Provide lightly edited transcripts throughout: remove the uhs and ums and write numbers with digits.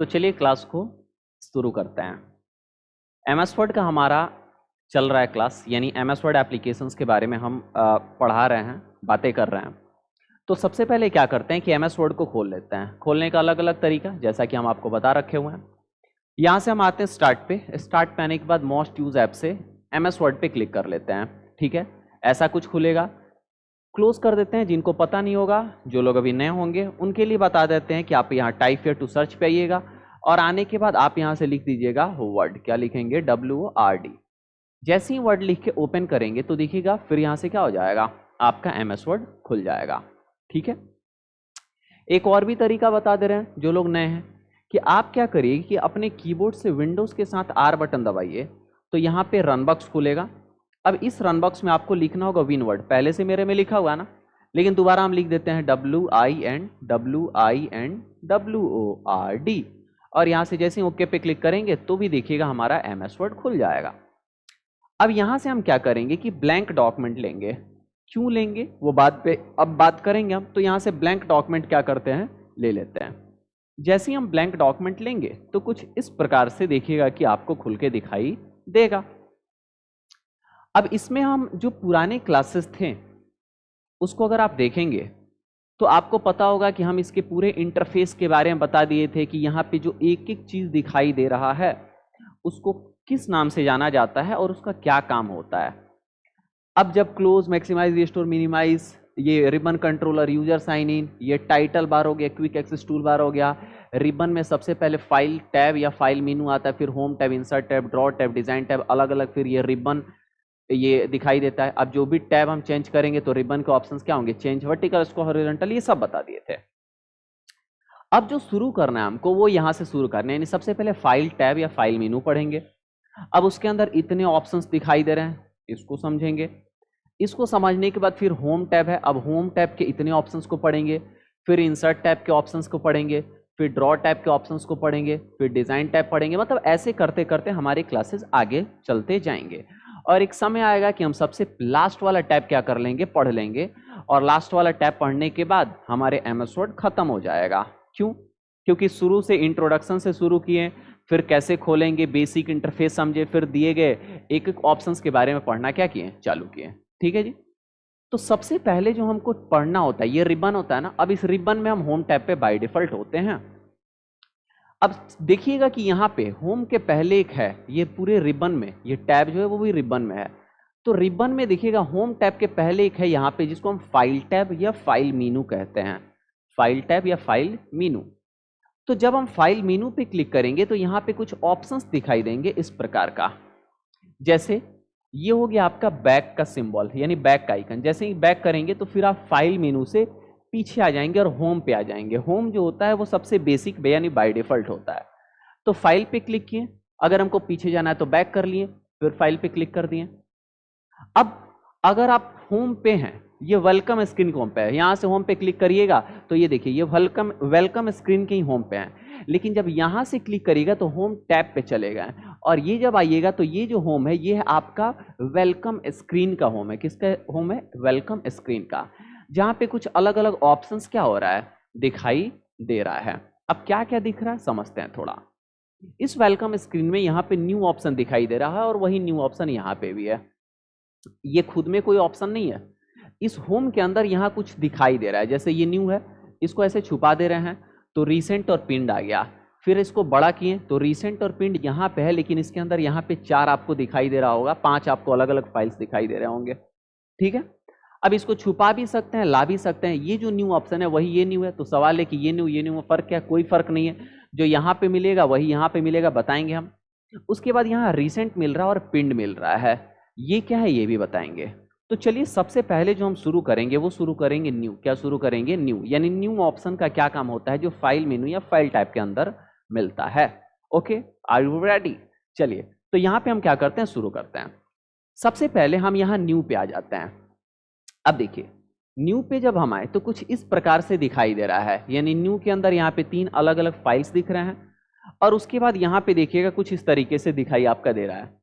तो चलिए क्लास को शुरू करते हैं। एमएस वर्ड का हमारा चल रहा है क्लास, यानी एमएस वर्ड एप्लीकेशंस के बारे में हम पढ़ा रहे हैं, बातें कर रहे हैं। तो सबसे पहले क्या करते हैं कि एमएस वर्ड को खोल लेते हैं। खोलने का अलग अलग तरीका जैसा कि हम आपको बता रखे हुए हैं। यहाँ से हम आते हैं स्टार्ट पे। स्टार्ट पे आने के बाद मोस्ट यूज ऐप से एमएस वर्ड पे क्लिक कर लेते हैं। ठीक है, ऐसा कुछ खुलेगा। क्लोज कर देते हैं। जिनको पता नहीं होगा, जो लोग अभी नए होंगे, उनके लिए बता देते हैं कि आप यहाँ टाइप या टू सर्च पे आइएगा और आने के बाद आप यहाँ से लिख दीजिएगा वर्ड। क्या लिखेंगे? WORD। जैसे ही वर्ड लिख के ओपन करेंगे तो देखिएगा फिर यहाँ से क्या हो जाएगा, आपका एमएस वर्ड खुल जाएगा। ठीक है, एक और भी तरीका बता दे रहे हैं जो लोग नए हैं कि आप क्या करिए कि अपने कीबोर्ड से विंडोज के साथ R बटन दबाइए तो यहाँ पे रन बॉक्स खुलेगा। अब इस रन बॉक्स में आपको लिखना होगा विन वर्ड। पहले से मेरे में लिखा हुआ है ना, लेकिन दोबारा हम लिख देते हैं WINWORD और यहाँ से जैसे ही ओके पे क्लिक करेंगे तो भी देखिएगा हमारा एमएस वर्ड खुल जाएगा। अब यहाँ से हम क्या करेंगे कि ब्लैंक डॉक्यूमेंट लेंगे। क्यों लेंगे वो बात पे अब बात करेंगे हम। तो यहाँ से ब्लैंक डॉक्यूमेंट क्या करते हैं, ले लेते हैं। जैसे ही हम ब्लैंक डॉक्यूमेंट लेंगे तो कुछ इस प्रकार से देखिएगा कि आपको खुल के दिखाई देगा। अब इसमें हम जो पुराने क्लासेस थे उसको अगर आप देखेंगे तो आपको पता होगा कि हम इसके पूरे इंटरफेस के बारे में बता दिए थे कि यहाँ पे जो एक एक चीज दिखाई दे रहा है उसको किस नाम से जाना जाता है और उसका क्या काम होता है। अब जब क्लोज, मैक्सिमाइज, रिस्टोर, मिनिमाइज, ये ribbon controller, user sign in, ये टाइटल बार हो गया, क्विक एक्सेस टूल बार हो गया। रिबन में सबसे पहले फाइल टैब या फाइल मेनू आता है, फिर home tab, insert tab, draw tab, design tab, अलग अलग फिर ये रिबन ये दिखाई देता है। अब जो भी टैब हम चेंज करेंगे तो रिबन के ऑप्शंस क्या होंगे, चेंज वर्टिकल, इसको हॉरिजॉन्टल, ये सब बता दिए थे। अब जो शुरू करना है हमको वो यहां से शुरू करना है, यानी सबसे पहले फाइल टैब या फाइल मेनू पढ़ेंगे। अब उसके अंदर इतने ऑप्शंस दिखाई दे रहे हैं, इसको समझेंगे। इसको समझने के बाद फिर होम टैब है, अब होम टैब के इतने ऑप्शंस को पढ़ेंगे। फिर इंसर्ट टैब के ऑप्शंस को पढ़ेंगे, फिर ड्रॉ टैब के ऑप्शंस को पढ़ेंगे, फिर डिजाइन टैब पढ़ेंगे। मतलब ऐसे करते करते हमारी क्लासेस आगे चलते जाएंगे और एक समय आएगा कि हम सबसे लास्ट वाला टैब क्या कर लेंगे, पढ़ लेंगे। और लास्ट वाला टैब पढ़ने के बाद हमारे एमएस वर्ड खत्म हो जाएगा। क्यों? क्योंकि शुरू से इंट्रोडक्शन से शुरू किए, फिर कैसे खोलेंगे, बेसिक इंटरफेस समझे, फिर दिए गए एक एक ऑप्शंस के बारे में पढ़ना क्या किए, चालू किए। ठीक है जी। तो सबसे पहले जो हमको पढ़ना होता है ये रिबन होता है ना। अब इस रिबन में हम होम टैब पे बाय डिफॉल्ट होते हैं। अब देखिएगा कि यहाँ पे होम के पहले एक है, ये पूरे रिबन में ये टैब जो है वो भी रिबन में है। तो रिबन में देखिएगा होम टैब के पहले एक है यहाँ पे जिसको हम फाइल टैब या फाइल मीनू कहते हैं। फाइल टैब या फाइल मीनू। तो जब हम फाइल मीनू पे क्लिक करेंगे तो यहाँ पे कुछ ऑप्शंस दिखाई देंगे इस प्रकार का। जैसे ये हो गया आपका बैक का सिंबल, यानी बैक का आइकन। जैसे ही बैक करेंगे तो फिर आप फाइल मेनू से पीछे आ जाएंगे और होम पे आ जाएंगे। होम जो होता है वो सबसे बेसिक यानी बाय डिफॉल्ट होता है। तो फाइल पे क्लिक किए, अगर हमको पीछे जाना है तो बैक कर लिए, फिर फाइल पे क्लिक कर दिए। अब अगर आप होम पे हैं, ये वेलकम स्क्रीन होम पे है, यहां से होम पे क्लिक करिएगा तो ये देखिए ये वेलकम स्क्रीन के ही होम पे है। लेकिन जब यहां से क्लिक करिएगा तो होम टैब पे चलेगा और ये जब आइएगा तो ये जो होम है ये है आपका वेलकम स्क्रीन का होम है। किसका होम है? वेलकम स्क्रीन का, जहां पे कुछ अलग अलग ऑप्शंस क्या हो रहा है, दिखाई दे रहा है। अब क्या क्या दिख रहा है समझते हैं थोड़ा। इस वेलकम स्क्रीन में यहाँ पे न्यू ऑप्शन दिखाई दे रहा है और वही न्यू ऑप्शन यहाँ पे भी है। ये खुद में कोई ऑप्शन नहीं है, इस होम के अंदर यहाँ कुछ दिखाई दे रहा है। जैसे ये न्यू है, इसको ऐसे छुपा दे रहे हैं तो रिसेंट और पिंड आ गया। फिर इसको बड़ा किए तो रिसेंट और पिंड यहाँ पे है, लेकिन इसके अंदर यहाँ पे 4 आपको दिखाई दे रहा होगा, 5 आपको अलग अलग फाइल्स दिखाई दे रहे होंगे। ठीक है, अब इसको छुपा भी सकते हैं, ला भी सकते हैं। ये जो न्यू ऑप्शन है वही ये न्यू है। तो सवाल है कि ये न्यू में फर्क क्या है? कोई फर्क नहीं है। जो यहाँ पे मिलेगा वही यहाँ पे मिलेगा, बताएंगे हम। उसके बाद यहाँ रिसेंट मिल रहा है और पिंड मिल रहा है, ये क्या है ये भी बताएंगे। तो चलिए सबसे पहले जो हम शुरू करेंगे वो शुरू करेंगे न्यू। क्या शुरू करेंगे? न्यू। यानी न्यू ऑप्शन का क्या काम होता है, जो फाइल मेनू या फाइल टाइप के अंदर मिलता है। Okay, are you ready? चलिए तो यहाँ पे हम क्या करते हैं, शुरू करते हैं। सबसे पहले हम यहाँ न्यू पे आ जाते हैं। अब देखिए न्यू पे जब हम आए तो कुछ इस प्रकार से दिखाई दे रहा है, यानी न्यू के अंदर यहाँ पे 3 अलग अलग फाइल्स दिख रहे हैं और उसके बाद यहाँ पे देखिएगा कुछ इस तरीके से दिखाई आपका दे रहा है।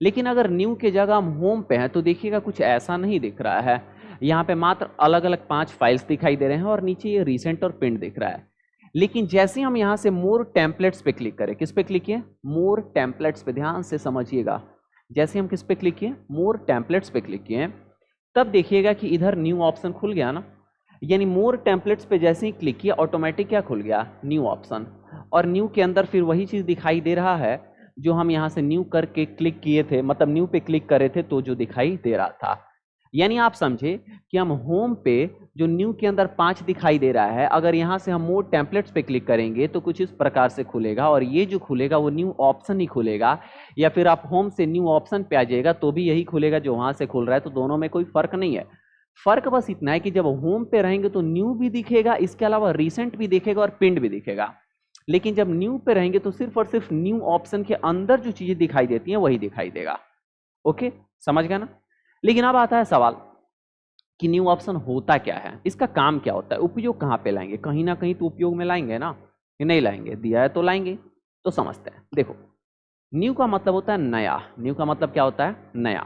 लेकिन अगर न्यू के जगह हम होम पे हैं तो देखिएगा कुछ ऐसा नहीं दिख रहा है। यहाँ पे मात्र अलग अलग 5 फाइल्स दिखाई दे रहे हैं और नीचे ये रिसेंट और पिंड दिख रहा है। लेकिन जैसे हम यहां से मोर टेम्पलेट्स पे क्लिक करें, किस पे क्लिक किए, मोर टेम्पलेट्स पे, ध्यान से समझिएगा, जैसे हम किस पे क्लिक किए, मोर टेम्पलेट्स पे क्लिक किए, तब देखिएगा कि इधर न्यू ऑप्शन खुल गया ना। यानी मोर टेम्पलेट्स पे जैसे ही क्लिक किया ऑटोमेटिक क्या खुल गया, न्यू ऑप्शन। और न्यू के अंदर फिर वही चीज दिखाई दे रहा है जो हम यहां से न्यू करके क्लिक किए थे, मतलब न्यू पे क्लिक करे थे तो जो दिखाई दे रहा था। यानी आप समझे कि हम होम पे जो न्यू के अंदर 5 दिखाई दे रहा है, अगर यहां से हम मोर टेम्पलेट्स पे क्लिक करेंगे तो कुछ इस प्रकार से खुलेगा, और ये जो खुलेगा वो न्यू ऑप्शन ही खुलेगा, या फिर आप होम से न्यू ऑप्शन पे आ जाएगा तो भी यही खुलेगा जो वहां से खुल रहा है। तो दोनों में कोई फर्क नहीं है। फर्क बस इतना है कि जब होम पे रहेंगे तो न्यू भी दिखेगा, इसके अलावा रिसेंट भी दिखेगा और पिंड भी दिखेगा। लेकिन जब न्यू पे रहेंगे तो सिर्फ और सिर्फ न्यू ऑप्शन के अंदर जो चीजें दिखाई देती हैं वही दिखाई देगा। ओके, समझ गया ना। लेकिन अब आता है सवाल कि न्यू ऑप्शन होता क्या है, इसका काम क्या होता है, उपयोग कहां पे लाएंगे, कहीं ना कहीं तो उपयोग में लाएंगे ना, कि नहीं लाएंगे, दिया है तो लाएंगे। तो समझते हैं। देखो, न्यू का मतलब होता है नया, न्यू का मतलब क्या होता है, नया।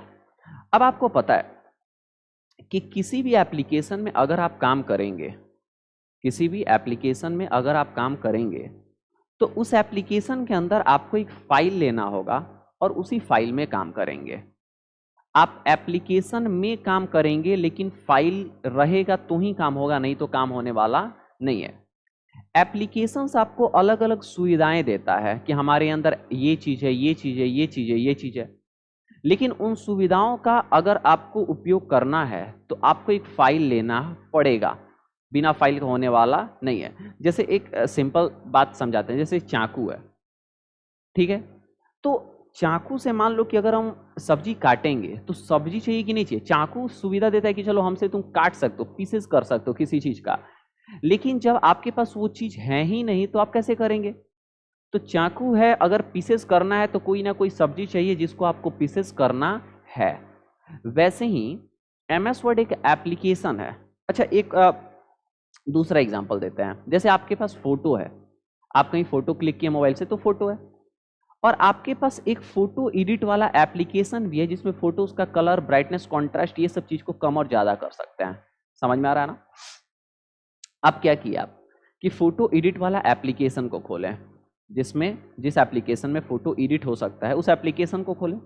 अब आपको पता है कि किसी भी एप्लीकेशन में अगर आप काम करेंगे, किसी भी एप्लीकेशन में अगर आप काम करेंगे तो उस एप्लीकेशन के अंदर आपको एक फाइल लेना होगा और उसी फाइल में काम करेंगे। आप एप्लीकेशन में काम करेंगे लेकिन फाइल रहेगा तो ही काम होगा, नहीं तो काम होने वाला नहीं है। एप्लीकेशंस आपको अलग अलग सुविधाएं देता है कि हमारे अंदर ये चीज है, ये चीज है, ये चीज है, ये चीज है, लेकिन उन सुविधाओं का अगर आपको उपयोग करना है तो आपको एक फाइल लेना पड़ेगा, बिना फाइल का होने वाला नहीं है। जैसे एक सिंपल बात समझाते हैं, जैसे चाकू है, ठीक है, तो चाकू से मान लो कि अगर हम सब्जी काटेंगे तो सब्जी चाहिए कि नहीं चाहिए, चाकू सुविधा देता है कि चलो हमसे तुम काट सकते हो, पीसेस कर सकते हो किसी चीज का, लेकिन जब आपके पास वो चीज है ही नहीं तो आप कैसे करेंगे। तो चाकू है, अगर पीसेस करना है तो कोई ना कोई सब्जी चाहिए जिसको आपको पीसेस करना है। वैसे ही एमएस वर्ड एक एप्लीकेशन है। अच्छा, एक दूसरा एग्जांपल देते हैं। जैसे आपके पास फोटो है, आप कहीं फोटो क्लिक किए मोबाइल से तो फोटो है, और आपके पास एक फोटो एडिट वाला एप्लीकेशन भी है जिसमें फोटोज का कलर, ब्राइटनेस, कॉन्ट्रास्ट, ये सब चीज को कम और ज्यादा कर सकते हैं। समझ में आ रहा है ना। अब क्या किया आप कि फोटो एडिट वाला एप्लीकेशन को खोलें, जिस एप्लीकेशन में फोटो एडिट हो सकता है उस एप्लीकेशन को खोलें।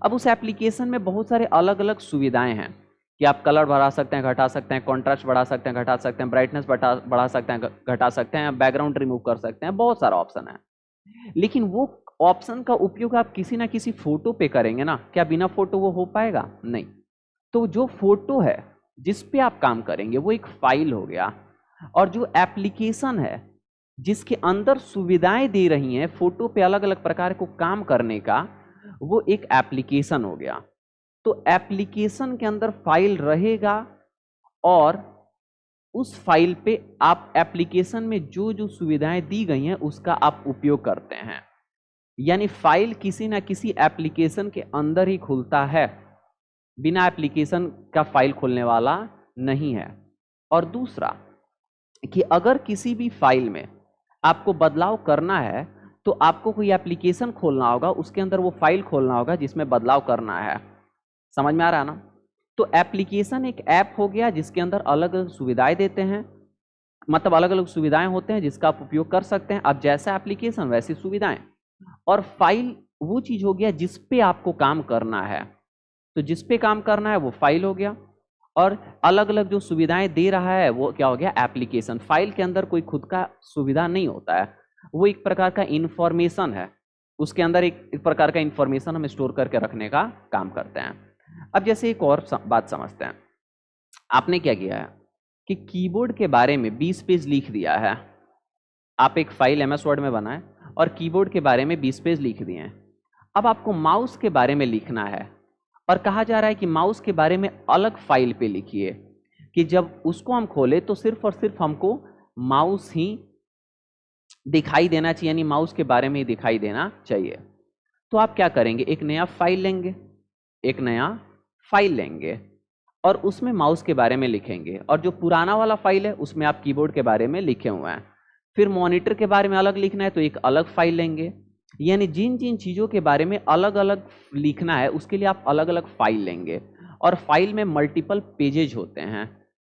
अब उस एप्लीकेशन में बहुत सारे अलग अलग सुविधाएं हैं कि आप कलर बढ़ा सकते हैं, घटा सकते हैं, कॉन्ट्रास्ट बढ़ा सकते हैं, घटा सकते हैं, ब्राइटनेस बढ़ा सकते हैं, घटा सकते हैं, बैकग्राउंड रिमूव कर सकते हैं, बहुत सारा ऑप्शन है। लेकिन वो ऑप्शन का उपयोग आप किसी ना किसी फोटो पे करेंगे ना, क्या बिना फोटो वो हो पाएगा, नहीं। तो जो फोटो है जिस पे आप काम करेंगे वो एक फाइल हो गया, और जो एप्लीकेशन है जिसके अंदर सुविधाएं दे रही हैं फोटो पे अलग अलग प्रकार को काम करने का, वो एक एप्लीकेशन हो गया। तो एप्लीकेशन के अंदर फाइल रहेगा और उस फाइल पे आप एप्लीकेशन में जो जो सुविधाएं दी गई हैं उसका आप उपयोग करते हैं। यानी फाइल किसी ना किसी एप्लीकेशन के अंदर ही खुलता है, बिना एप्लीकेशन का फाइल खुलने वाला नहीं है। और दूसरा कि अगर किसी भी फाइल में आपको बदलाव करना है तो आपको कोई एप्लीकेशन खोलना होगा, उसके अंदर वो फाइल खोलना होगा जिसमें बदलाव करना है। समझ में आ रहा है ना। तो एप्लीकेशन एक ऐप हो गया जिसके अंदर अलग अलग सुविधाएं देते हैं, मतलब अलग अलग सुविधाएं होते हैं जिसका आप उपयोग कर सकते हैं। अब जैसा एप्लीकेशन वैसी सुविधाएं। और फाइल वो चीज हो गया जिस पे आपको काम करना है, तो जिस पे काम करना है वो फाइल हो गया, और अलग अलग जो सुविधाएं दे रहा है वो क्या हो गया, एप्लीकेशन। फाइल के अंदर कोई खुद का सुविधा नहीं होता है, वो एक प्रकार का इंफॉर्मेशन है, उसके अंदर एक प्रकार का इंफॉर्मेशन हम स्टोर करके रखने का काम करते हैं। अब जैसे एक और बात समझते हैं। आपने क्या किया है कि कीबोर्ड के बारे में 20 पेज लिख दिया है। आप एक फाइल एमएस वर्ड में बनाएं और कीबोर्ड के बारे में 20 पेज लिख दिए हैं। अब आपको माउस के बारे में लिखना है और कहा जा रहा है कि माउस के बारे में अलग फाइल पे लिखिए, कि जब उसको हम खोले तो सिर्फ और सिर्फ हमको माउस ही दिखाई देना चाहिए, यानी माउस के बारे में ही दिखाई देना चाहिए। तो आप क्या करेंगे, एक नया फाइल लेंगे, एक नया फाइल लेंगे और उसमें माउस के बारे में लिखेंगे, और जो पुराना वाला फाइल है उसमें आप कीबोर्ड के बारे में लिखे हुए हैं। फिर मॉनिटर के बारे में अलग लिखना है तो एक अलग फाइल लेंगे। यानी जिन जिन चीज़ों के बारे में अलग अलग लिखना है उसके लिए आप अलग अलग फाइल लेंगे, और फाइल में मल्टीपल पेजेज होते हैं।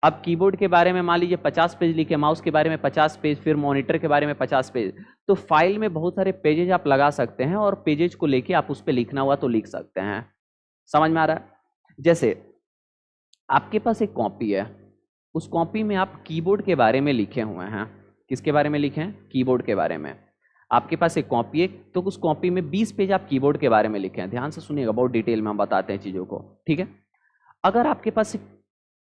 अब कीबोर्ड के बारे में मान लीजिए 50 पेज लिखे, माउस के बारे में 50 पेज, फिर मॉनिटर के बारे में 50 पेज। तो फाइल में बहुत सारे पेजेज आप लगा सकते हैं और पेजेज को लेके आप उस पर लिखना हुआ तो लिख सकते हैं। समझ में आ रहा है? जैसे आपके पास एक कॉपी है, उस कॉपी में आप कीबोर्ड के बारे में लिखे हुए हैं। किसके बारे में लिखे हैं? कीबोर्ड के बारे में। आपके पास एक कॉपी है, तो उस कॉपी में 20 पेज आप कीबोर्ड के बारे में लिखे हैं। ध्यान से सुनिएगा, बहुत डिटेल में हम बताते हैं चीज़ों को, ठीक है? अगर आपके पास एक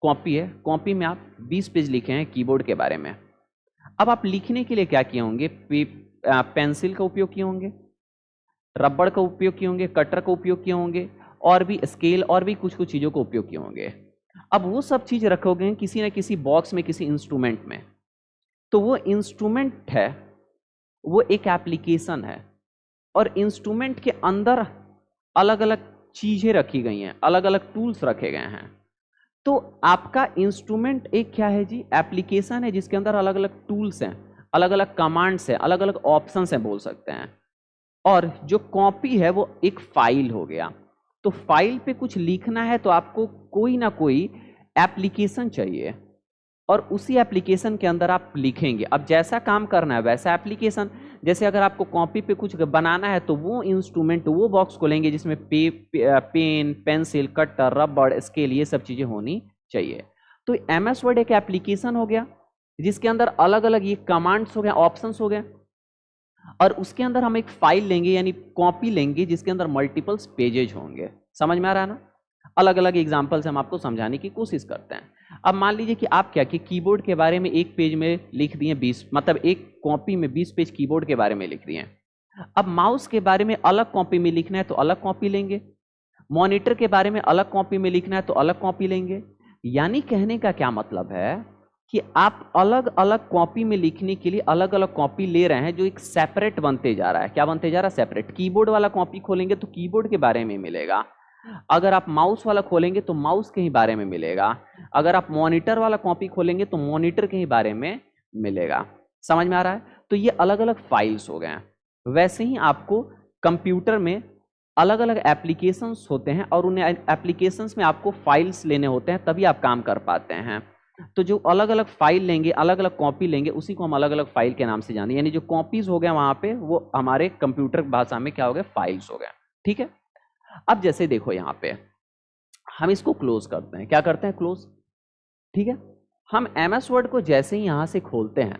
कॉपी है, कॉपी में आप 20 पेज लिखे हैं कीबोर्ड के बारे में। अब आप लिखने के लिए क्या किए होंगे? पेंसिल का उपयोग किए होंगे, रबड़ का उपयोग किए होंगे, कटर का उपयोग किए होंगे, और भी स्केल और भी कुछ कुछ चीज़ों का उपयोग किए होंगे। अब वो सब चीज़ रखोगे किसी न किसी बॉक्स में, किसी इंस्ट्रूमेंट में। तो वो इंस्ट्रूमेंट है, वो एक एप्लीकेशन है, और इंस्ट्रूमेंट के अंदर अलग अलग चीज़ें रखी गई हैं, अलग अलग टूल्स रखे गए हैं। तो आपका इंस्ट्रूमेंट एक क्या है जी? एप्लीकेशन है, जिसके अंदर अलग अलग टूल्स हैं, अलग अलग कमांड्स हैं, अलग अलग ऑप्शंस हैं बोल सकते हैं। और जो कॉपी है वो एक फाइल हो गया। तो फाइल पे कुछ लिखना है तो आपको कोई ना कोई एप्लीकेशन चाहिए, और उसी एप्लीकेशन के अंदर आप लिखेंगे। अब जैसा काम करना है वैसा एप्लीकेशन। जैसे अगर आपको कॉपी पे कुछ बनाना है तो वो इंस्ट्रूमेंट, वो बॉक्स खोलेंगे जिसमें पेन, पेंसिल, कटर, रबड़, स्केल, ये सब चीज़ें होनी चाहिए। तो MS वर्ड एक एप्लीकेशन हो गया, जिसके अंदर अलग अलग ये कमांड्स हो गए, ऑप्शंस हो गए, और उसके अंदर हम एक फाइल लेंगे यानी कॉपी लेंगे, जिसके अंदर मल्टीपल्स पेजेज होंगे। समझ में आ रहा है ना? अलग अलग एग्जाम्पल्स हम आपको समझाने की कोशिश करते हैं। अब मान लीजिए कि आप क्या कि कीबोर्ड के बारे में एक पेज में लिख दिए 20, मतलब एक कॉपी में 20 पेज कीबोर्ड के बारे में लिख दिए। अब माउस के बारे में अलग कॉपी में लिखना है तो अलग कॉपी लेंगे, मॉनिटर के बारे में अलग कॉपी में लिखना है तो अलग कॉपी लेंगे। यानी कहने का क्या मतलब है कि आप अलग अलग कॉपी में लिखने के लिए अलग अलग कॉपी ले रहे हैं, जो एक सेपरेट बनते जा रहा है। क्या बनते जा रहा है? सेपरेट। कीबोर्ड वाला कॉपी खोलेंगे तो कीबोर्ड के बारे में मिलेगा, अगर आप माउस वाला खोलेंगे तो माउस के ही बारे में मिलेगा, अगर आप मॉनिटर वाला कॉपी खोलेंगे तो मॉनिटर के ही बारे में मिलेगा। समझ में आ रहा है? तो ये अलग अलग फाइल्स हो गए हैं। वैसे ही आपको कंप्यूटर में अलग अलग एप्लीकेशंस होते हैं, और उन एप्लीकेशंस में आपको फाइल्स लेने होते हैं, तभी आप काम कर पाते हैं। तो जो अलग अलग फाइल लेंगे, अलग अलग कॉपी लेंगे, उसी को हम अलग अलग फाइल के नाम से जानते हैं। यानी जो कॉपीज हो गए वहां पे, वो हमारे कंप्यूटर भाषा में क्या हो गए? फाइल्स हो गए। ठीक है? अब जैसे देखो यहां पे हम इसको क्लोज करते हैं। क्या करते हैं? क्लोज। ठीक है? हम MS वर्ड को जैसे ही यहां से खोलते हैं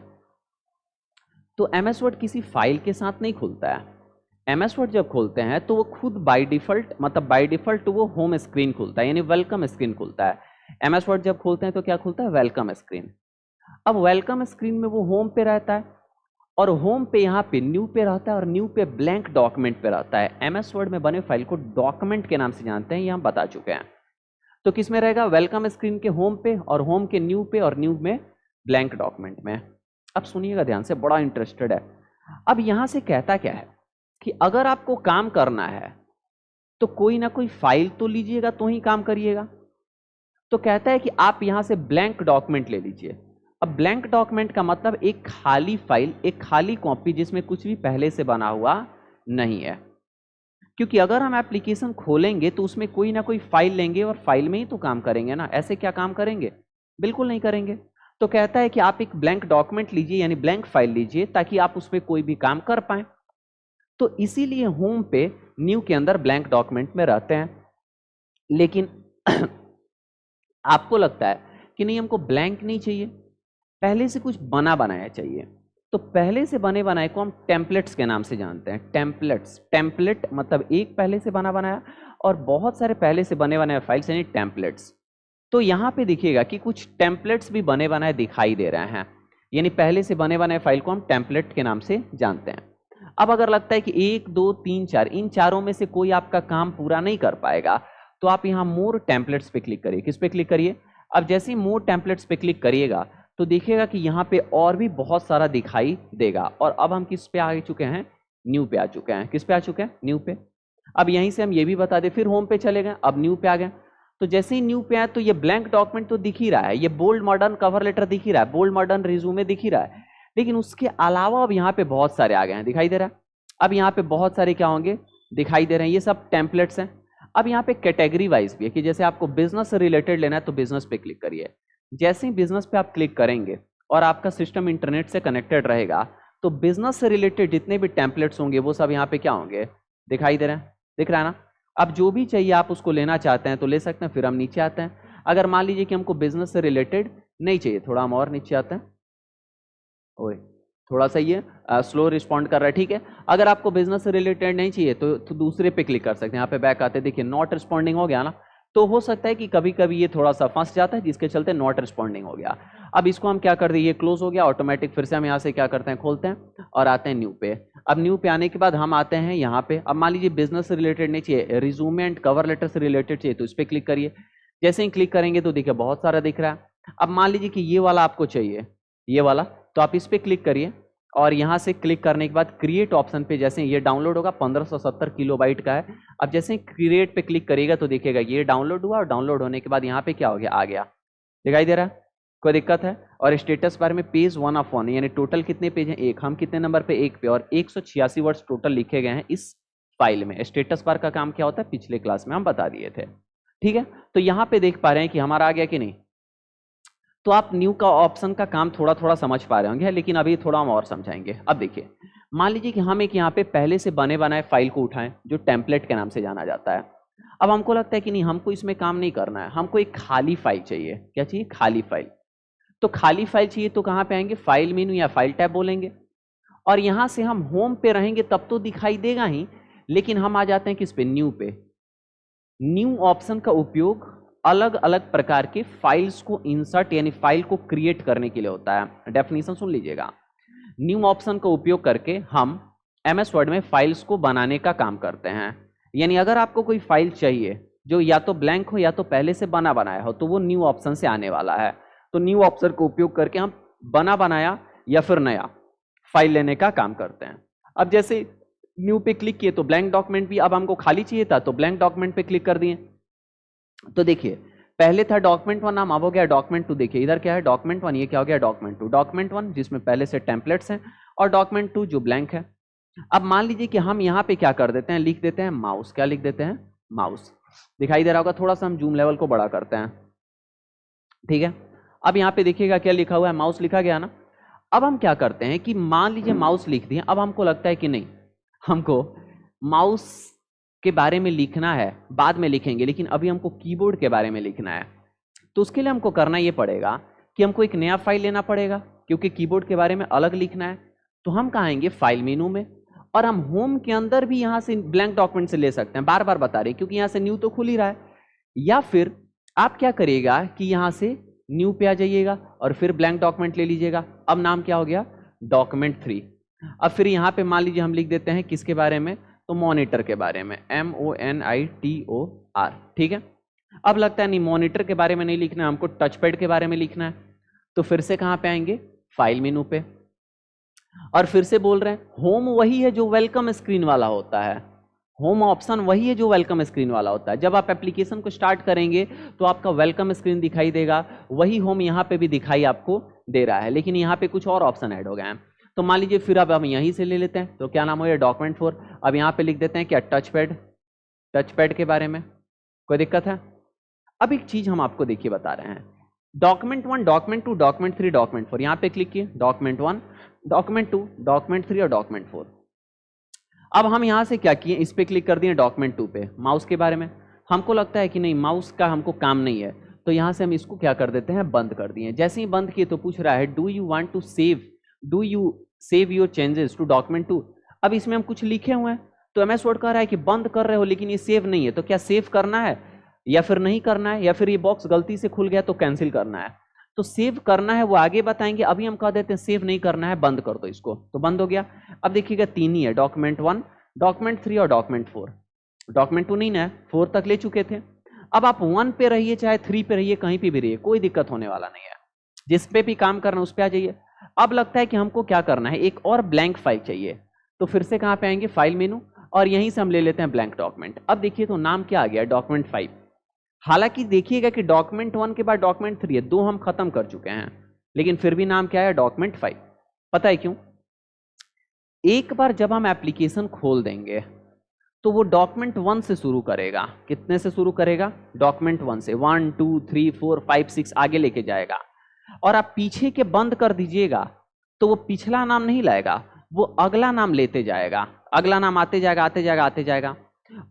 तो MS वर्ड किसी फाइल के साथ नहीं खुलता है। MS वर्ड जब खोलते हैं तो वो खुद बाय डिफॉल्ट, मतलब बाय डिफॉल्ट वो होम स्क्रीन खुलता है, यानी वेलकम स्क्रीन खुलता है। MS वर्ड जब खोलते हैं तो क्या खुलता है? Welcome screen. अब वेलकम स्क्रीन में वो होम पे रहता है, और होम पे यहाँ पे न्यू पे रहता है, और न्यू पे ब्लैंक डॉक्यूमेंट पे रहता है। MS वर्ड में बने फाइल को डॉक्यूमेंट के नाम से जानते हैं, ये हम बता चुके हैं। तो किस में रहेगा? वेलकम स्क्रीन के होम पे, और होम के न्यू पे, और न्यू में ब्लैंक डॉक्यूमेंट में। अब सुनिएगा ध्यान से, बड़ा इंटरेस्टेड है। अब यहां से कहता क्या है कि अगर आपको काम करना है तो कोई ना कोई फाइल तो लीजिएगा, तो ही काम करिएगा। तो कहता है कि आप यहां से ब्लैंक डॉक्यूमेंट ले लीजिए। अब ब्लैंक डॉक्यूमेंट का मतलब एक खाली फाइल, एक खाली कॉपी, जिसमें कुछ भी पहले से बना हुआ नहीं है। क्योंकि अगर हम एप्लीकेशन खोलेंगे तो उसमें कोई ना कोई फाइल लेंगे, और फाइल में ही तो काम करेंगे ना। ऐसे क्या काम करेंगे? बिल्कुल नहीं करेंगे। तो कहता है कि आप एक ब्लैंक डॉक्यूमेंट लीजिए, यानी ब्लैंक फाइल लीजिए, ताकि आप उसमें कोई भी काम कर पाए। तो इसीलिए होम पे न्यू के अंदर ब्लैंक डॉक्यूमेंट में रहते हैं। लेकिन आपको लगता है कि नहीं, हमको ब्लैंक नहीं चाहिए, पहले से कुछ बना बनाया चाहिए। तो पहले से बने बनाए को हम टेम्पलेट्स के नाम से जानते हैं। टेम्पलेट्स, टेम्पलेट मतलब एक पहले से बना बनाया, और बहुत सारे पहले से बने बनाए फाइल्स, यानी टेम्पलेट्स। तो यहाँ पे देखिएगा कि कुछ टेम्पलेट्स भी बने बनाए दिखाई दे रहे हैं, यानी पहले से बने बनाए फाइल को हम टेम्पलेट के नाम से जानते हैं। अब अगर लगता है कि 1, 2, 3, 4, इन चारों में से कोई आपका काम पूरा नहीं कर पाएगा, तो आप यहाँ मोर टेम्पलेट्स पे क्लिक करिए। किस पे क्लिक करिए? अब जैसे ही मोर टेम्पलेट्स पे क्लिक करिएगा तो देखिएगा कि यहाँ पे और भी बहुत सारा दिखाई देगा। और अब हम किस पे आ चुके हैं? न्यू पे आ चुके हैं। किस पे आ चुके हैं? न्यू पे। अब यहीं से हम ये भी बता दें, फिर होम पे चले गए, अब न्यू पे आ गए। तो जैसे ही न्यू पे आए तो ये ब्लैंक डॉक्यूमेंट तो दिख ही रहा है, ये बोल्ड मॉडर्न कवर लेटर दिख ही रहा है, बोल्ड मॉडर्न रिज्यूमे दिख ही रहा है। लेकिन उसके अलावा अब यहाँ पे बहुत सारे आ गए हैं, दिखाई दे रहा है। अब यहाँ पे बहुत सारे क्या होंगे? दिखाई दे रहे हैं। ये सब टेम्पलेट्स हैं। अब यहाँ पे कैटेगरी वाइज भी है, कि जैसे आपको बिजनेस से रिलेटेड लेना है तो बिजनेस पे क्लिक करिए, जैसे ही बिजनेस पे आप क्लिक करेंगे और आपका सिस्टम इंटरनेट से कनेक्टेड रहेगा तो बिजनेस से रिलेटेड जितने भी टेम्पलेट्स होंगे वो सब यहाँ पे क्या होंगे, दिखाई दे रहे हैं, दिख रहा है ना। अब जो भी चाहिए आप उसको लेना चाहते हैं तो ले सकते हैं। फिर हम नीचे आते हैं। अगर मान लीजिए कि हमको बिजनेस से रिलेटेड नहीं चाहिए, थोड़ा हम और नीचे आते हैं। ओए थोड़ा सा ये स्लो रिस्पॉन्ड कर रहा है, ठीक है। अगर आपको बिजनेस से रिलेटेड नहीं चाहिए तो दूसरे पे क्लिक कर सकते हैं। यहाँ पे बैक आते हैं, देखिए नॉट रिस्पॉन्डिंग हो गया ना। तो हो सकता है कि कभी कभी ये थोड़ा सा फंस जाता है जिसके चलते नॉट रिस्पॉन्डिंग हो गया। अब इसको हम क्या कर दें, ये क्लोज हो गया ऑटोमेटिक। फिर से हम यहाँ से क्या करते हैं, खोलते हैं और आते हैं न्यू पे। अब न्यू पे आने के बाद हम आते हैं यहाँ पे। अब मान लीजिए बिजनेस से रिलेटेड नहीं चाहिए, रिज्यूमे एंड कवर लेटर से रिलेटेड चाहिए, तो इस पर क्लिक करिए। जैसे ही क्लिक करेंगे तो देखिए बहुत सारा दिख रहा है। अब मान लीजिए कि ये वाला आपको चाहिए, ये वाला, तो आप इस पर क्लिक करिए और यहाँ से क्लिक करने के बाद क्रिएट ऑप्शन पे जैसे ये डाउनलोड होगा 1570 किलोबाइट का है। अब जैसे ही क्रिएट पे क्लिक करिएगा तो देखिएगा ये डाउनलोड हुआ और डाउनलोड होने के बाद यहाँ पे क्या हो गया, आ गया, दिखाई दे रहा है, कोई दिक्कत है। और स्टेटस बार में पेज 1 ऑफ 1 यानी टोटल कितने पेज हैं, एक। हम कितने नंबर पे, एक पे। और 186 वर्ड्स टोटल लिखे गए हैं इस फाइल में। स्टेटस बार का काम क्या होता है पिछले क्लास में हम बता दिए थे, ठीक है। तो यहाँ पे देख पा रहे हैं कि हमारा आ गया कि नहीं। तो आप न्यू का ऑप्शन का काम थोड़ा थोड़ा समझ पा रहे होंगे, लेकिन अभी थोड़ा हम और समझाएंगे। अब देखिए मान लीजिए कि हम एक यहाँ पे पहले से बने बनाए फाइल को उठाएं जो टेम्पलेट के नाम से जाना जाता है। अब हमको लगता है कि नहीं, हमको इसमें काम नहीं करना है, हमको एक खाली फाइल चाहिए। क्या चाहिए, खाली फाइल। तो खाली फाइल चाहिए तो कहाँ पे आएंगे, फाइल मेनू या फाइल टैब बोलेंगे। और यहाँ से हम होम पे रहेंगे तब तो दिखाई देगा ही, लेकिन हम आ जाते हैं किस पे, न्यू पे। न्यू ऑप्शन का उपयोग अलग अलग प्रकार के फाइल्स को इंसर्ट यानी फाइल को क्रिएट करने के लिए होता है। डेफिनेशन सुन लीजिएगा। न्यू ऑप्शन का उपयोग करके हम एमएस वर्ड में फाइल्स को बनाने का काम करते हैं। यानी अगर आपको कोई फाइल चाहिए जो या तो ब्लैंक हो या तो पहले से बना बनाया हो तो वो न्यू ऑप्शन से आने वाला है। तो न्यू ऑप्शन का उपयोग करके हम बना बनाया या फिर नया फाइल लेने का काम करते हैं। अब जैसे न्यू पे क्लिक किए तो ब्लैंक डॉक्यूमेंट भी, अब हमको खाली चाहिए था तो ब्लैंक डॉक्यूमेंट पे क्लिक कर दिए। तो देखिए पहले था डॉक्यूमेंट 1 नाम, अब हो गया डॉक्यूमेंट 2। देखिए इधर क्या है, डॉक्यूमेंट 1, ये क्या हो गया, डॉक्यूमेंट 2। डॉक्यूमेंट 1 जिसमें पहले से टेम्पलेट्स हैं और डॉक्यूमेंट 2 जो ब्लैंक है। अब मान लीजिए कि हम यहाँ पे क्या कर देते हैं, लिख देते हैं माउस। क्या लिख देते हैं, माउस। दिखाई दे रहा होगा, थोड़ा सा हम जूम लेवल को बड़ा करते हैं, ठीक है। अब यहाँ पे देखिएगा क्या लिखा हुआ है, माउस लिखा गया ना। अब हम क्या करते हैं कि मान लीजिए माउस लिख दिए। अब हमको लगता है कि नहीं, हमको माउस के बारे में लिखना है, बाद में लिखेंगे, लेकिन अभी हमको कीबोर्ड के बारे में लिखना है। तो उसके लिए हमको करना ये पड़ेगा कि हमको एक नया फाइल लेना पड़ेगा, क्योंकि कीबोर्ड के बारे में अलग लिखना है। तो हम कहाँ आएंगे, फाइल मेनू में। और हम होम के अंदर भी यहाँ से ब्लैंक डॉक्यूमेंट से ले सकते हैं, बार बार बता रहे क्योंकि यहाँ से न्यू तो खुल ही रहा है। या फिर आप क्या करिएगा कि यहाँ से न्यू पे आ जाइएगा और फिर ब्लैंक डॉक्यूमेंट ले लीजिएगा। अब नाम क्या हो गया, डॉक्यूमेंट 3। अब फिर यहाँ पे मान लीजिए हम लिख देते हैं किसके बारे में, तो मॉनिटर के बारे में, MONITOR, ठीक है। अब लगता है नहीं, मॉनिटर के बारे में नहीं लिखना है, हमको टच पैड के बारे में लिखना है। तो फिर से कहाँ पे आएंगे, फाइल मेनू पे। और फिर से बोल रहे हैं होम वही है जो वेलकम स्क्रीन वाला होता है। होम ऑप्शन वही है जो वेलकम स्क्रीन वाला होता है। जब आप एप्लीकेशन को स्टार्ट करेंगे तो आपका वेलकम स्क्रीन दिखाई देगा, वही होम यहाँ पे भी दिखाई आपको दे रहा है, लेकिन यहाँ पे कुछ और ऑप्शन ऐड हो गए हैं। तो मान लीजिए फिर अब हम यहीं से ले लेते हैं, तो क्या नाम हो गया, डॉक्यूमेंट 4। अब यहाँ पे लिख देते हैं क्या, टच पैड। टच पैड के बारे में कोई दिक्कत है। अब एक चीज हम आपको देखिए बता रहे हैं, डॉक्यूमेंट 1, डॉक्यूमेंट 2, डॉक्यूमेंट 3, डॉक्यूमेंट 4। यहाँ पे क्लिक किए, डॉक्यूमेंट 1, डॉक्यूमेंट 2, डॉक्यूमेंट 3 और डॉक्यूमेंट 4। अब हम यहाँ से क्या किए, इस पे क्लिक कर दिए डॉक्यूमेंट 2 पे। माउस के बारे में हमको लगता है कि नहीं, माउस का हमको काम नहीं है, तो यहाँ से हम इसको क्या कर देते हैं, बंद कर दिए। जैसे ही बंद किए तो पूछ रहा है do you want to save, do you save your changes to document 2। अब इसमें हम कुछ लिखे हुए हैं, तो एमएस वर्ड कह रहा है कि बंद कर रहे हो लेकिन ये सेव नहीं है, तो क्या सेव करना है या फिर नहीं करना है, या फिर ये बॉक्स गलती से खुल गया तो कैंसिल करना है। तो सेव करना है वो आगे बताएंगे, अभी हम कह देते हैं सेव नहीं करना है, बंद कर दो इसको, तो बंद हो गया। अब देखिएगा 3 ही है, डॉक्यूमेंट 1, डॉक्यूमेंट 3 और डॉक्यूमेंट 4। डॉक्यूमेंट 2 नहीं ना, 4 तक ले चुके थे। अब आप 1 पे रहिए चाहे 3 पे रहिए, कहीं पे भी रहिए, कोई दिक्कत होने वाला नहीं है। जिस पे भी काम करना उस पे आ जाइए। अब लगता है कि हमको क्या करना है, एक और ब्लैंक फाइल चाहिए, तो फिर से कहाँ पे आएंगे, फाइल मेनू, और यहीं से हम ले लेते हैं ब्लैंक डॉक्यूमेंट। अब देखिए तो नाम क्या आ गया, डॉक्यूमेंट 5। हालांकि देखिएगा कि डॉक्यूमेंट 1 के बाद डॉक्यूमेंट 3 है, 2 हम खत्म कर चुके हैं, लेकिन फिर भी नाम क्या है, डॉक्यूमेंट 5। पता है क्यों, एक बार जब हम एप्लीकेशन खोल देंगे तो वो डॉक्यूमेंट 1 से शुरू करेगा। कितने से शुरू करेगा? डॉक्यूमेंट 1 से 1 2 3 4 5 6 आगे लेके जाएगा। और आप पीछे के बंद कर दीजिएगा तो वो पिछला नाम नहीं लाएगा, वो अगला नाम लेते जाएगा, अगला नाम आते जाएगा आते जाएगा आते जाएगा।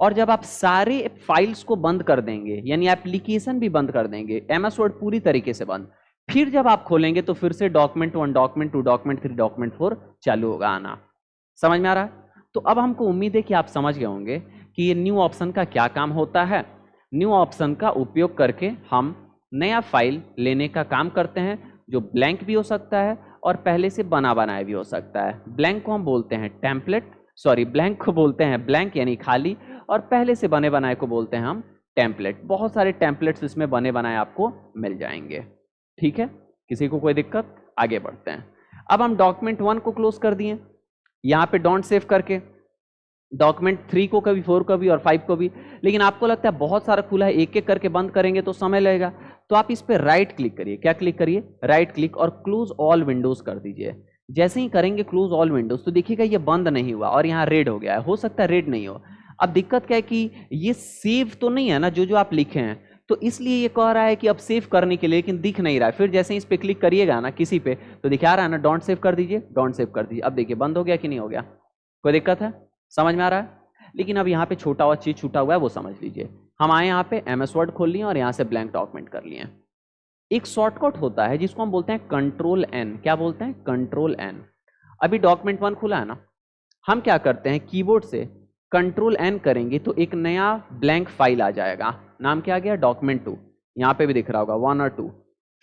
और जब आप सारे फाइल्स को बंद कर देंगे, यानी एप्लीकेशन भी बंद कर देंगे, एमएस वर्ड पूरी तरीके से बंद, फिर जब आप खोलेंगे तो फिर से डॉक्यूमेंट 1 डॉक्यूमेंट 2 डॉक्यूमेंट 3 डॉक्यूमेंट 4 चालू होगा आना। समझ में आ रहा है? तो अब हमको उम्मीद है कि आप समझ गए होंगे कि ये न्यू ऑप्शन का क्या काम होता है। न्यू ऑप्शन का उपयोग करके हम नया फाइल लेने का काम करते हैं, जो ब्लैंक भी हो सकता है और पहले से बना बनाया भी हो सकता है। ब्लैंक को हम बोलते हैं टेम्पलेट, सॉरी ब्लैंक को बोलते हैं ब्लैंक यानी खाली, और पहले से बने बनाए को बोलते हैं हम टेम्पलेट। बहुत सारे टेम्पलेट्स इसमें बने बनाए आपको मिल जाएंगे। ठीक है, किसी को कोई दिक्कत? आगे बढ़ते हैं। अब हम डॉक्यूमेंट 1 को क्लोज कर दिए यहाँ पे डोंट सेव करके, डॉक्यूमेंट 3 को कभी 4 को भी और 5 को भी। लेकिन आपको लगता है बहुत सारा खुला है, एक एक करके बंद करेंगे तो समय लगेगा, तो आप इस पर राइट क्लिक करिए। क्या क्लिक करिए? राइट क्लिक, और क्लोज ऑल विंडोज कर दीजिए। जैसे ही करेंगे क्लोज ऑल विंडोज तो देखिएगा ये बंद नहीं हुआ और यहाँ रेड हो गया है। हो सकता है रेड नहीं हो। अब दिक्कत क्या है कि ये सेव तो नहीं है ना जो जो आप लिखे हैं, तो इसलिए ये कह रहा है कि अब सेव करने के लिए, लेकिन दिख नहीं रहा है। फिर जैसे ही इस पे क्लिक करिएगा ना किसी पे तो दिखा रहा है ना डोंट सेव कर दीजिए, डोंट सेव कर दीजिए। अब देखिए बंद हो गया कि नहीं हो गया? कोई दिक्कत है? समझ में आ रहा है? लेकिन अब यहाँ पे छोटा हुआ चीज छूटा हुआ है, वो समझ लीजिए। हम आए यहाँ पे एमएस वर्ड खोल लिए और यहाँ से ब्लैंक डॉक्यूमेंट कर लिए। एक शॉर्टकट होता है जिसको हम बोलते हैं कंट्रोल एन। क्या बोलते हैं? Control N. अभी डॉक्यूमेंट 1 खुला है ना, हम क्या करते हैं कीबोर्ड से कंट्रोल एन करेंगे तो एक नया ब्लैंक फाइल आ जाएगा। नाम क्या आ गया? डॉक्यूमेंट 2। यहाँ पे भी दिख रहा होगा 1 और 2।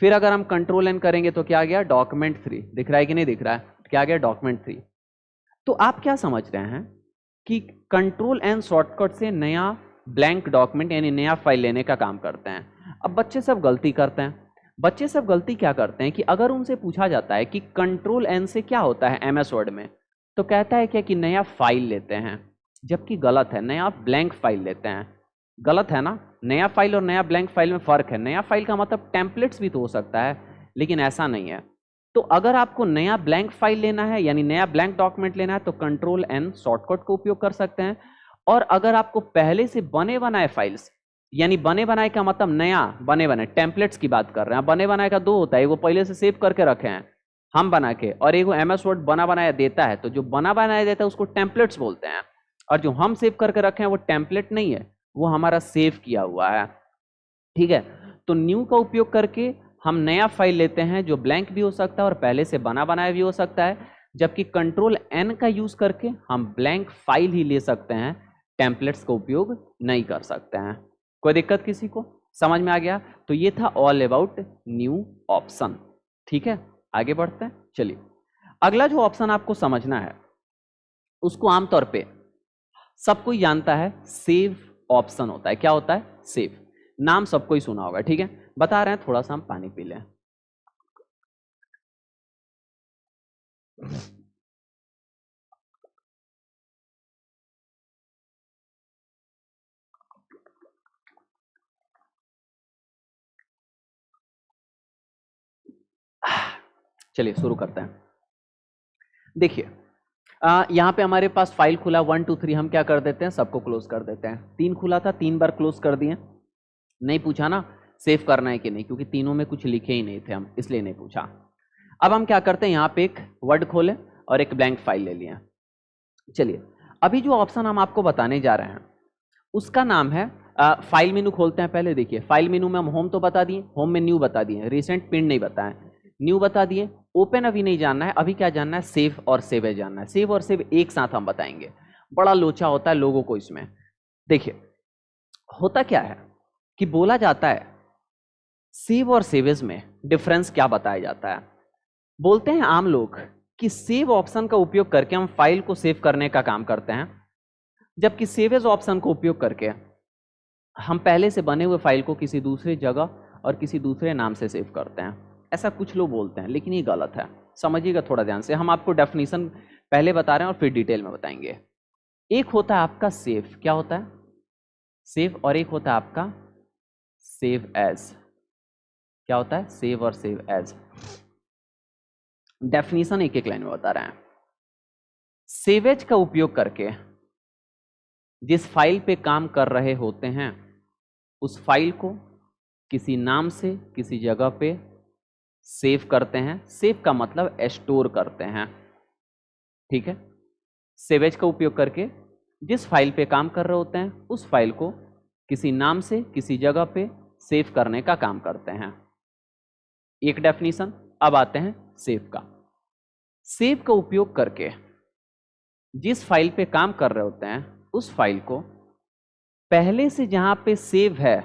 फिर अगर हम कंट्रोल एन करेंगे तो क्या आ गया? डॉक्यूमेंट 3। दिख रहा है कि नहीं दिख रहा है? क्या आ गया? डॉक्यूमेंट 3। तो आप क्या समझ रहे हैं कि कंट्रोल एन शॉर्टकट से नया ब्लैंक डॉक्यूमेंट यानी नया फाइल लेने का काम करते हैं। अब बच्चे सब गलती करते हैं। बच्चे सब गलती क्या करते हैं कि अगर उनसे पूछा जाता है कि कंट्रोल एन से क्या होता है एमएस वर्ड में, तो कहता है क्या कि नया फाइल लेते हैं, जबकि गलत है, नया ब्लैंक फाइल लेते हैं। गलत है ना? नया फाइल और नया ब्लैंक फाइल में फर्क है। नया फाइल का मतलब टेम्पलेट्स भी तो हो सकता है, लेकिन ऐसा नहीं है। तो अगर आपको नया ब्लैंक फाइल लेना है यानी नया ब्लैंक डॉक्यूमेंट लेना है तो कंट्रोल एन शॉर्टकट का उपयोग कर सकते हैं। और अगर आपको पहले से बने बनाए फाइल्स, यानी बने बनाए का मतलब नया बने बनाए टेम्पलेट्स की बात कर रहे हैं। बने बनाए का दो होता है, वो पहले से सेव करके रखे हैं हम बना के, और एक एमएस वर्ड बना बनाया देता है। तो जो बना बनाया देता है उसको टेम्पलेट्स बोलते हैं, और जो हम सेव करके रखे हैं वो टेम्पलेट नहीं है, वो हमारा सेव किया हुआ है। ठीक है, तो न्यू का उपयोग करके हम नया फाइल लेते हैं जो ब्लैंक भी हो सकता है और पहले से बना बनाया भी हो सकता है, जबकि कंट्रोल एन का यूज करके हम ब्लैंक फाइल ही ले सकते हैं, टेम्पलेट्स का उपयोग नहीं कर सकते हैं। कोई दिक्कत किसी को? समझ में आ गया? तो ये था ऑल अबाउट न्यू ऑप्शन। ठीक है, आगे बढ़ते हैं। चलिए, अगला जो ऑप्शन आपको समझना है उसको आमतौर पे सब कोई जानता है, सेव ऑप्शन होता है। क्या होता है? सेव। नाम सबको ही सुना होगा। ठीक है, बता रहे हैं, थोड़ा सा हम पानी पी लें। चलिए शुरू करते हैं। देखिए, यहाँ पे हमारे पास फाइल खुला 1 2 3। हम क्या कर देते हैं? सबको क्लोज कर देते हैं। 3 खुला था, 3 बार क्लोज कर दिए। नहीं पूछा ना सेव करना है कि नहीं, क्योंकि तीनों में कुछ लिखे ही नहीं थे हम, इसलिए नहीं पूछा। अब हम क्या करते हैं, यहाँ पे एक वर्ड खोलें और एक ब्लैंक फाइल ले लिया। चलिए, अभी जो ऑप्शन हम आपको बताने जा रहे हैं उसका नाम है फाइल मेनू। खोलते हैं पहले। देखिए, फाइल मेनू में हम होम तो बता दिए, होम में न्यू बता दिए, रिसेंट पिन नहीं बताएं, न्यू बता दिए। ओपन अभी नहीं जानना है, अभी क्या जानना है? सेव और सेव है जानना है। सेव और सेव एक साथ हम बताएंगे, बड़ा लोचा होता है लोगों को इसमें। देखिए, होता क्या है कि बोला जाता है सेव और सेवेज में डिफरेंस क्या बताया जाता है। बोलते हैं आम लोग कि सेव ऑप्शन का उपयोग करके हम फाइल को सेव करने का काम करते हैं, जबकि सेवेज ऑप्शन को उपयोग करके हम पहले से बने हुए फाइल को किसी दूसरी जगह और किसी दूसरे नाम से सेव करते हैं। ऐसा कुछ लोग बोलते हैं, लेकिन ये गलत है। समझिएगा थोड़ा ध्यान से, हम आपको डेफिनेशन पहले बता रहे हैं और फिर डिटेल में बताएंगे। एक होता है आपका सेव। क्या होता है? सेव। और एक होता है आपका सेव एज। क्या होता है? सेव और सेव एज। डेफिनेशन एक एक लाइन में बता रहे हैं। सेवेज का उपयोग करके जिस फाइल पे काम कर रहे होते हैं उस फाइल को किसी नाम से किसी जगह पे सेव करते हैं। सेव का मतलब स्टोर करते हैं, ठीक है। सेवेज का उपयोग करके जिस फाइल पे काम कर रहे होते हैं उस फाइल को किसी नाम से किसी जगह पे सेव करने का काम करते हैं। एक डेफिनेशन। अब आते हैं सेव का। सेव का उपयोग करके जिस फाइल पे काम कर रहे होते हैं उस फाइल को पहले से जहां पे सेव है,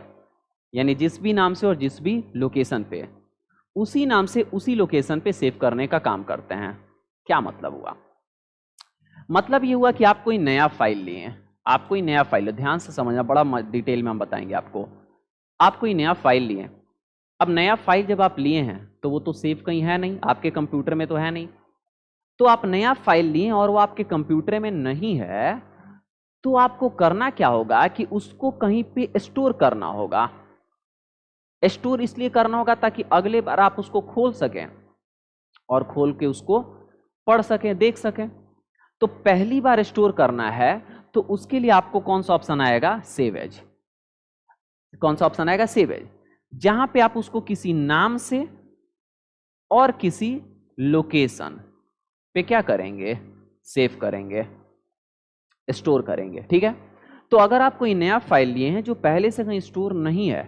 यानी जिस भी नाम से और जिस भी लोकेशन पे, उसी नाम से उसी लोकेशन पे सेव करने का काम करते हैं। क्या मतलब हुआ? मतलब ये हुआ कि आप कोई नया फाइल लिए, आप कोई नया फाइल, ध्यान से समझना, बड़ा डिटेल में हम बताएंगे आपको। आप कोई नया फाइल लिए। अब नया फाइल जब आप लिए हैं तो वो तो सेव कहीं है नहीं, आपके कंप्यूटर में तो है नहीं। तो आप नया फाइल लिए और वो आपके कंप्यूटर में नहीं है, तो आपको करना क्या होगा कि उसको कहीं पे स्टोर करना होगा। स्टोर इसलिए करना होगा ताकि अगले बार आप उसको खोल सकें और खोल के उसको पढ़ सकें, देख सकें। तो पहली बार स्टोर करना है तो उसके लिए आपको कौन सा ऑप्शन आएगा? Save as. कौन सा ऑप्शन आएगा? Save as. जहां पे आप उसको किसी नाम से और किसी लोकेशन पे क्या करेंगे? सेव करेंगे, स्टोर करेंगे, ठीक है। तो अगर आप कोई नया फाइल लिए हैं जो पहले से कहीं स्टोर नहीं है,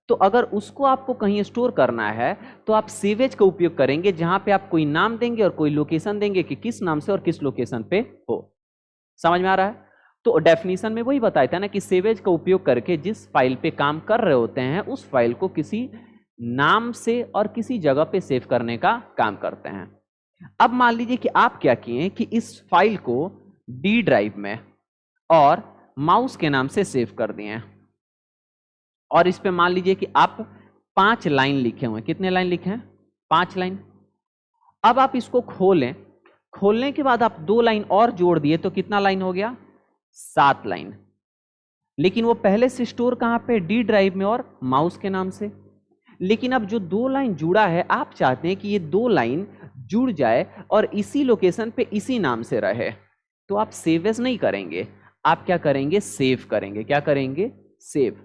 तो अगर उसको आपको कहीं स्टोर करना है तो आप सेवेज का उपयोग करेंगे, जहां पे आप कोई नाम देंगे और कोई लोकेशन देंगे कि किस नाम से और किस लोकेशन पे हो। समझ में आ रहा है? तो डेफिनेशन में वही बताया था ना कि सेवेज का उपयोग करके जिस फाइल पे काम कर रहे होते हैं उस फाइल को किसी नाम से और किसी जगह पे सेव करने का काम करते हैं। अब मान लीजिए कि आप क्या किए कि इस फाइल को डी ड्राइव में और माउस के नाम से सेव कर दिए, और इस पे मान लीजिए कि आप 5 लाइन लिखे हुए हैं। कितने लाइन लिखे हैं? 5 लाइन। अब आप इसको खोलें, खोलने के बाद आप 2 लाइन और जोड़ दिए तो कितना लाइन हो गया? 7 लाइन। लेकिन वो पहले से स्टोर कहां पे? डी ड्राइव में और माउस के नाम से। लेकिन अब जो 2 लाइन जुड़ा है, आप चाहते हैं कि ये 2 लाइन जुड़ जाए और इसी लोकेशन पे इसी नाम से रहे, तो आप सेव एज नहीं करेंगे, आप क्या करेंगे? सेव करेंगे। क्या करेंगे? सेव।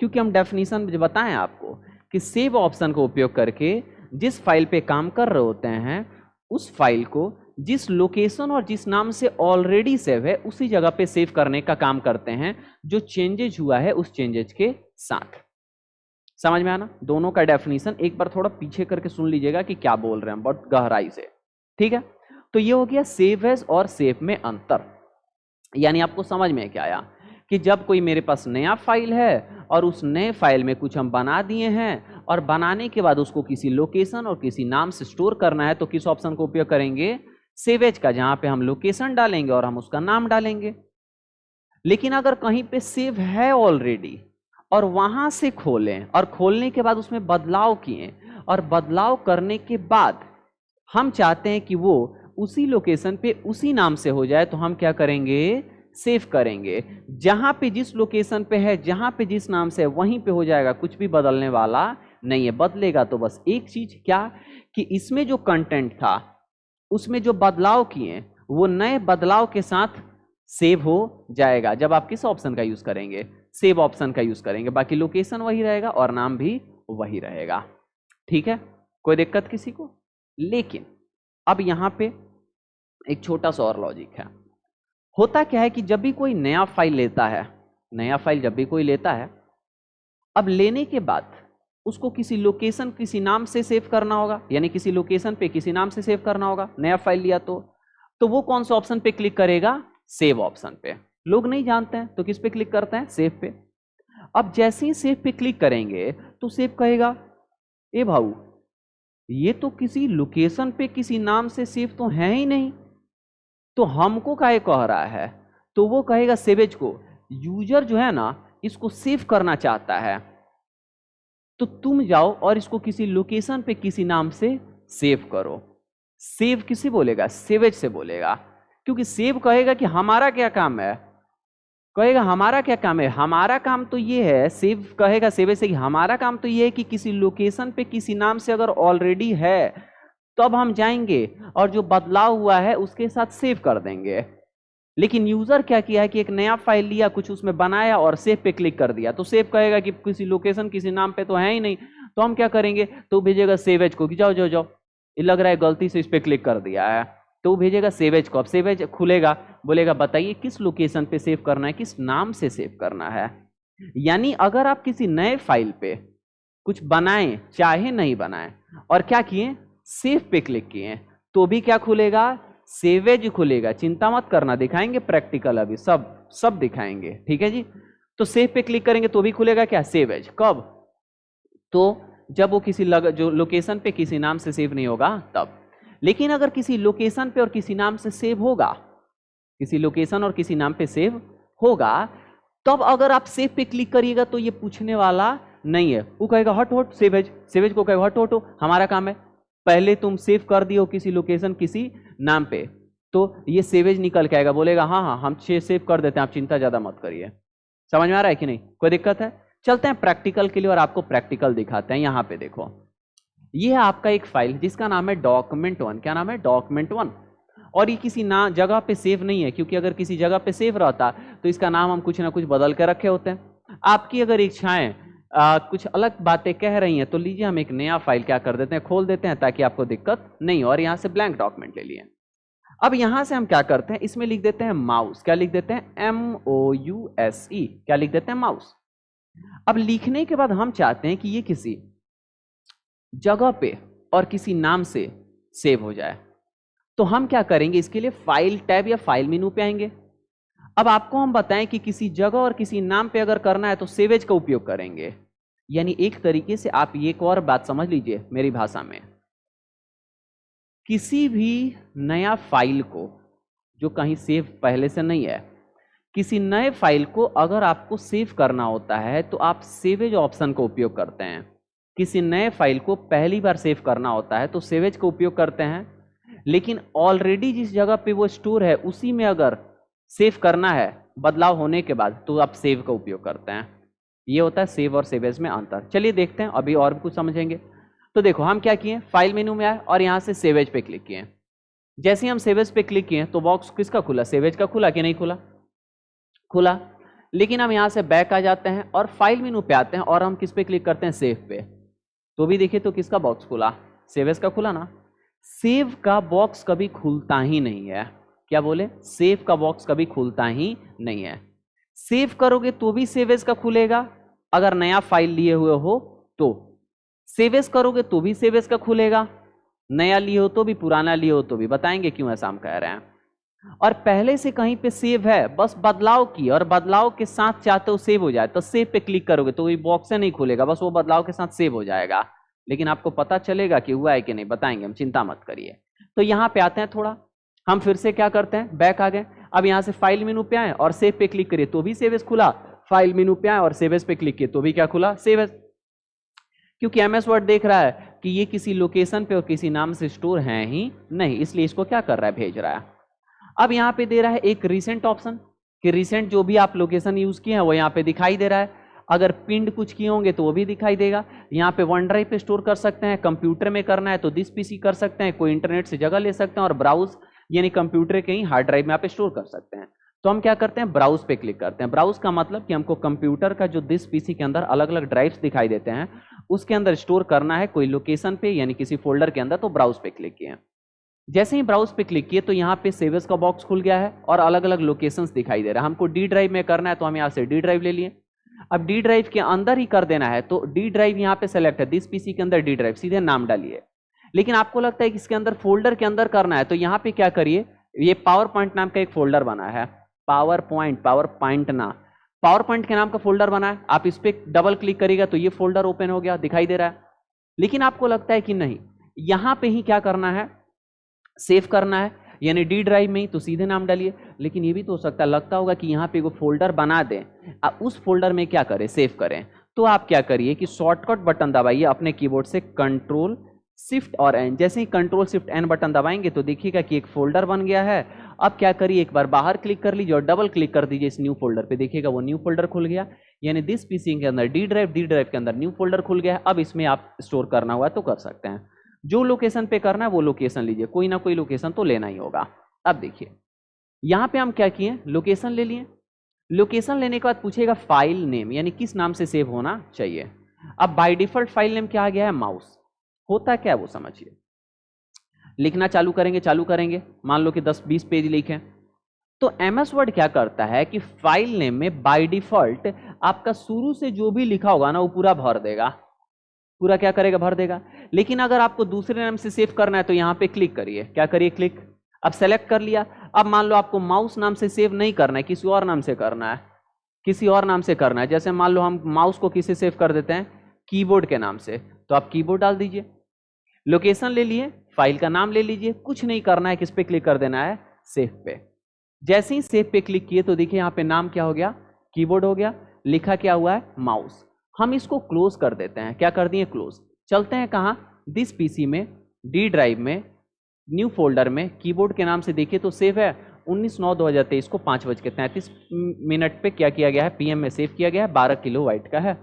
क्योंकि हम डेफिनेशन बताएं आपको कि सेव ऑप्शन का उपयोग करके जिस फाइल पे काम कर रहे होते हैं उस फाइल को जिस लोकेशन और जिस नाम से ऑलरेडी सेव है उसी जगह पे सेव करने का काम करते हैं, जो चेंजेज हुआ है उस चेंजेज के साथ। समझ में आना? दोनों का डेफिनेशन एक बार थोड़ा पीछे करके सुन लीजिएगा कि क्या बोल रहे हैं, बहुत गहराई से, ठीक है। तो ये हो गया सेव एज और सेव में अंतर। यानी आपको समझ में क्या आया कि जब कोई मेरे पास नया फाइल है और उस नए फाइल में कुछ हम बना दिए हैं और बनाने के बाद उसको किसी लोकेशन और किसी नाम से स्टोर करना है, तो किस ऑप्शन का उपयोग करेंगे? सेव एज का, जहां पे हम लोकेशन डालेंगे और हम उसका नाम डालेंगे। लेकिन अगर कहीं पे सेव है ऑलरेडी और वहां से खोलें और खोलने के बाद उसमें बदलाव किए और बदलाव करने के बाद हम चाहते हैं कि वो उसी लोकेशन पे उसी नाम से हो जाए, तो हम क्या करेंगे? सेव करेंगे। जहां पे जिस लोकेशन पे है, जहां पे जिस नाम से है वहीं पे हो जाएगा, कुछ भी बदलने वाला नहीं है। बदलेगा तो बस एक चीज, क्या कि इसमें जो कंटेंट था उसमें जो बदलाव किए वो नए बदलाव के साथ सेव हो जाएगा जब आप किस ऑप्शन का यूज करेंगे? सेव ऑप्शन का यूज करेंगे। बाकी लोकेशन वही रहेगा और नाम भी वही रहेगा, ठीक है। कोई दिक्कत किसी को? लेकिन अब यहां पे एक छोटा सा और लॉजिक है। होता क्या है कि जब भी कोई नया फाइल लेता है, नया फाइल जब भी कोई लेता है, अब लेने के बाद उसको किसी लोकेशन किसी नाम से सेव करना होगा, यानी किसी लोकेशन पे किसी नाम से सेव करना होगा। नया फाइल लिया तो वो कौन सा ऑप्शन पे क्लिक करेगा? सेव ऑप्शन पे। लोग नहीं जानते हैं तो किस पे क्लिक करते हैं? सेव पे। अब जैसे ही सेव पे क्लिक करेंगे तो सेव कहेगा, ए भाऊ ये तो किसी लोकेशन पे किसी नाम से सेव तो है ही नहीं, तो हमको काहे कह रहा है? तो वो कहेगा सेवेज को, यूजर जो है ना इसको सेव करना चाहता है, तो तुम जाओ और इसको किसी लोकेशन पे किसी नाम से सेव करो। सेव किसे बोलेगा? सेवेज से बोलेगा। क्योंकि सेव कहेगा कि हमारा क्या काम है, कहेगा हमारा क्या काम है, हमारा काम तो ये है, सेव कहेगा सेवेज से कि हमारा काम तो ये है कि किसी लोकेशन पे किसी नाम से अगर ऑलरेडी है तो अब हम जाएंगे और जो बदलाव हुआ है उसके साथ सेव कर देंगे। लेकिन यूजर क्या किया है कि एक नया फाइल लिया, कुछ उसमें बनाया और सेव पे क्लिक कर दिया, तो सेव कहेगा कि किसी लोकेशन किसी नाम पे तो है ही नहीं, तो हम क्या करेंगे, तो भेजेगा सेव एज को कि जाओ जाओ जाओ, ये लग रहा है गलती से इस पे क्लिक कर दिया है, तो भेजेगा सेव एज को। अब सेव एज खुलेगा, बोलेगा बताइए किस लोकेशन पे सेव करना है, किस नाम से सेव करना है। यानी अगर आप किसी नए फाइल पे कुछ बनाएं, चाहे नहीं बनाएं, और क्या किए, सेव पे क्लिक किए, तो भी क्या खुलेगा, सेवेज खुलेगा। चिंता मत करना, दिखाएंगे प्रैक्टिकल, अभी सब सब दिखाएंगे, ठीक है जी। तो सेव पे क्लिक करेंगे तो भी खुलेगा क्या, सेवेज। कब, तो जब वो किसी जो लोकेशन पे किसी नाम से सेव नहीं होगा तब। लेकिन अगर किसी लोकेशन पे और किसी नाम से सेव होगा, किसी लोकेशन और किसी नाम पे सेव होगा, तब अगर आप सेव पे क्लिक करिएगा तो ये पूछने वाला नहीं है, वो कहेगा हट हट, सेवेज, सेवेज को कहेगा हट हटो, हमारा काम है, पहले तुम सेव कर दियो किसी लोकेशन किसी नाम पे, तो ये सेवेज निकल के आएगा, बोलेगा हाँ हाँ हम सेव कर देते हैं, आप चिंता ज्यादा मत करिए। समझ में आ रहा है कि नहीं, कोई दिक्कत है। चलते हैं प्रैक्टिकल के लिए और आपको प्रैक्टिकल दिखाते हैं। यहां पे देखो, ये है आपका एक फाइल जिसका नाम है document1। क्या नाम है, document1। और ये किसी ना जगह पे सेव नहीं है, क्योंकि अगर किसी जगह पे सेव रहता तो इसका नाम हम कुछ ना कुछ बदल के रखे होते हैं। आपकी अगर इच्छाएं कुछ अलग बातें कह रही हैं तो लीजिए हम एक नया फाइल क्या कर देते हैं, खोल देते हैं, ताकि आपको दिक्कत नहीं हो। और यहाँ से ब्लैंक डॉक्यूमेंट ले लिए। अब यहां से हम क्या करते हैं, इसमें लिख देते हैं माउस। क्या लिख देते हैं, MOUSE। क्या लिख देते हैं, माउस। अब लिखने के बाद हम चाहते हैं कि ये किसी जगह पे और किसी नाम से सेव हो जाए, तो हम क्या करेंगे, इसके लिए फाइल टैब या फाइल मेनू पे आएंगे। अब आपको हम बताएं कि किसी जगह और किसी नाम पे अगर करना है तो सेवेज का उपयोग करेंगे। यानी एक तरीके से आप ये एक और बात समझ लीजिए मेरी भाषा में, किसी भी नया फाइल को जो कहीं सेव पहले से नहीं है, किसी नए फाइल को अगर आपको सेव करना होता है तो आप सेवेज ऑप्शन का उपयोग करते हैं। किसी नए फाइल को पहली बार सेव करना होता है तो सेवेज का उपयोग करते हैं। लेकिन ऑलरेडी जिस जगह पे वो स्टोर है उसी में अगर सेव करना है बदलाव होने के बाद, तो आप सेव का उपयोग करते हैं। ये होता है सेव और सेवेज में अंतर। चलिए देखते हैं, अभी और भी कुछ समझेंगे। तो देखो हम क्या किए, फाइल मेनू में आए और यहां से सेवेज पे क्लिक किए। जैसे ही हम सेवेज पे क्लिक किए तो बॉक्स किसका खुला, सेवेज का खुला कि नहीं खुला, खुला। लेकिन हम यहां से बैक आ जाते हैं और फाइल मेनू पे आते हैं और हम किस पे क्लिक करते हैं, सेव पे, तो भी देखिए तो किसका बॉक्स खुला, सेवेज का खुला ना। सेव का बॉक्स कभी खुलता ही नहीं है। क्या बोले, सेव का बॉक्स कभी खुलता ही नहीं है। सेव करोगे तो भी सेवेज का खुलेगा, अगर नया फाइल लिए हुए हो तो। सेवेज करोगे तो भी सेवेज का खुलेगा, नया लिए हो तो भी, पुराना लिए हो तो भी। बताएंगे क्यों ऐसा हम कह रहे हैं। और पहले से कहीं पे सेव है, बस बदलाव की और बदलाव के साथ चाहते हो सेव हो जाए, तो सेव पे क्लिक करोगे तो ये बॉक्स से नहीं खुलेगा, बस वो बदलाव के साथ सेव हो जाएगा। लेकिन आपको पता चलेगा कि हुआ है कि नहीं, बताएंगे हम, चिंता मत करिए। तो यहाँ पे आते हैं थोड़ा, हम फिर से क्या करते हैं, बैक आ गए। अब यहाँ से फाइल मेनू पे आए और सेव पे क्लिक करिए तो भी सेवेज खुला, फाइल मेनू पे आए और सेवेज पे क्लिक किए तो भी क्या खुला, सेवेज। क्योंकि एमएस वर्ड देख रहा है कि ये किसी लोकेशन पे और किसी नाम से स्टोर है ही नहीं, इसलिए इसको क्या कर रहा है, भेज रहा है। अब यहाँ पे दे रहा है एक रिसेंट ऑप्शन, कि रिसेंट जो भी आप लोकेशन यूज किए हैं वो यहाँ पे दिखाई दे रहा है। अगर पिंड कुछ किए होंगे तो वो भी दिखाई देगा। यहाँ पे वन ड्राइव पे स्टोर कर सकते हैं, कंप्यूटर में करना है तो दिस पीसी कर सकते हैं, कोई इंटरनेट से जगह ले सकते हैं, और ब्राउज यानी कंप्यूटर के ही हार्ड ड्राइव में आप स्टोर कर सकते हैं। तो हम क्या करते हैं, ब्राउज पे क्लिक करते हैं। ब्राउज का मतलब कि हमको कंप्यूटर का जो दिस पीसी के अंदर अलग अलग ड्राइव्स दिखाई देते हैं, उसके अंदर स्टोर करना है कोई लोकेशन पे यानी किसी फोल्डर के अंदर, तो ब्राउज पे क्लिक किए। जैसे ही ब्राउज पे क्लिक किए तो यहाँ पे सेवेज का बॉक्स खुल गया है और अलग अलग लोकेशंस दिखाई दे रहा है। हमको डी ड्राइव में करना है तो हम यहाँ से डी ड्राइव ले लिए। अब डी ड्राइव के अंदर ही कर देना है तो डी ड्राइव यहाँ पे सेलेक्ट है, दिस पीसी के अंदर डी ड्राइव, सीधे नाम डालिए। लेकिन आपको लगता है कि इसके अंदर फोल्डर के अंदर करना है तो यहाँ पे क्या करिए, ये पावर पॉइंट नाम का एक फोल्डर बना है, पावर पॉइंट ना, पावर पॉइंट के नाम का फोल्डर बना है। आप इस पर डबल क्लिक करिएगा तो ये फोल्डर ओपन हो गया, दिखाई दे रहा है। लेकिन आपको लगता है कि नहीं, यहाँ पे ही क्या करना है, सेव करना है, यानी डी ड्राइव में ही, तो सीधे नाम डालिए। लेकिन ये भी तो हो सकता है, लगता होगा कि यहाँ पे वो फोल्डर बना दें, आप उस फोल्डर में क्या करें, सेव करें। तो आप क्या करिए कि शॉर्टकट बटन दबाइए अपने कीबोर्ड से, कंट्रोल शिफ्ट और एन। जैसे ही कंट्रोल शिफ्ट एन बटन दबाएंगे तो देखिएगा कि एक फोल्डर बन गया है। अब क्या करिए, एक बार बाहर क्लिक कर लीजिए और डबल क्लिक कर दीजिए इस न्यू फोल्डर पे, देखिएगा वो न्यू फोल्डर खुल गया। यानी दिस पीसी के अंदर डी ड्राइव के अंदर न्यू फोल्डर खुल गया है। अब इसमें आप स्टोर करना हुआ तो कर सकते हैं, जो लोकेशन पे करना है वो लोकेशन लीजिए, कोई ना कोई लोकेशन तो लेना ही होगा। अब देखिए यहां पे हम क्या किए, लोकेशन ले लिए। लोकेशन लेने के बाद पूछेगा फाइल नेम, यानी किस नाम से सेव होना चाहिए। अब बाय डिफॉल्ट फाइल नेम क्या आ गया है, माउस। होता क्या है वो समझिए। लिखना चालू करेंगे, मान लो कि 10-20 पेज लिखे, तो एमएस वर्ड क्या करता है कि फाइल नेम में बाय डिफॉल्ट आपका शुरू से जो भी लिखा होगा ना वो पूरा भर देगा, पूरा क्या करेगा, भर देगा। लेकिन अगर आपको दूसरे नाम से सेव करना है तो यहां पे क्लिक करिए, क्या करिए, क्लिक। अब सेलेक्ट कर लिया। अब मान लो आपको माउस नाम से सेव नहीं करना है, किसी और नाम से करना है, किसी और नाम से करना है। जैसे मान लो हम माउस को किसे सेव कर देते हैं, कीबोर्ड के नाम से, तो आप कीबोर्ड डाल दीजिए। लोकेशन ले लिए, फाइल का नाम ले लीजिए, कुछ नहीं करना है, किस पे क्लिक कर देना है, सेव पे। जैसे ही सेव पे क्लिक किए तो देखिए यहाँ पे नाम क्या हो गया, कीबोर्ड हो गया, लिखा क्या हुआ है, माउस। हम इसको क्लोज कर देते हैं, क्या कर दिए, क्लोज। चलते हैं कहाँ, दिस पीसी में, डी ड्राइव में, न्यू फोल्डर में, कीबोर्ड के नाम से देखिए तो सेव है। 19/9/2023 को 5:33 पे क्या किया गया है, पीएम में सेव किया गया है, 12 किलो वाइट का है।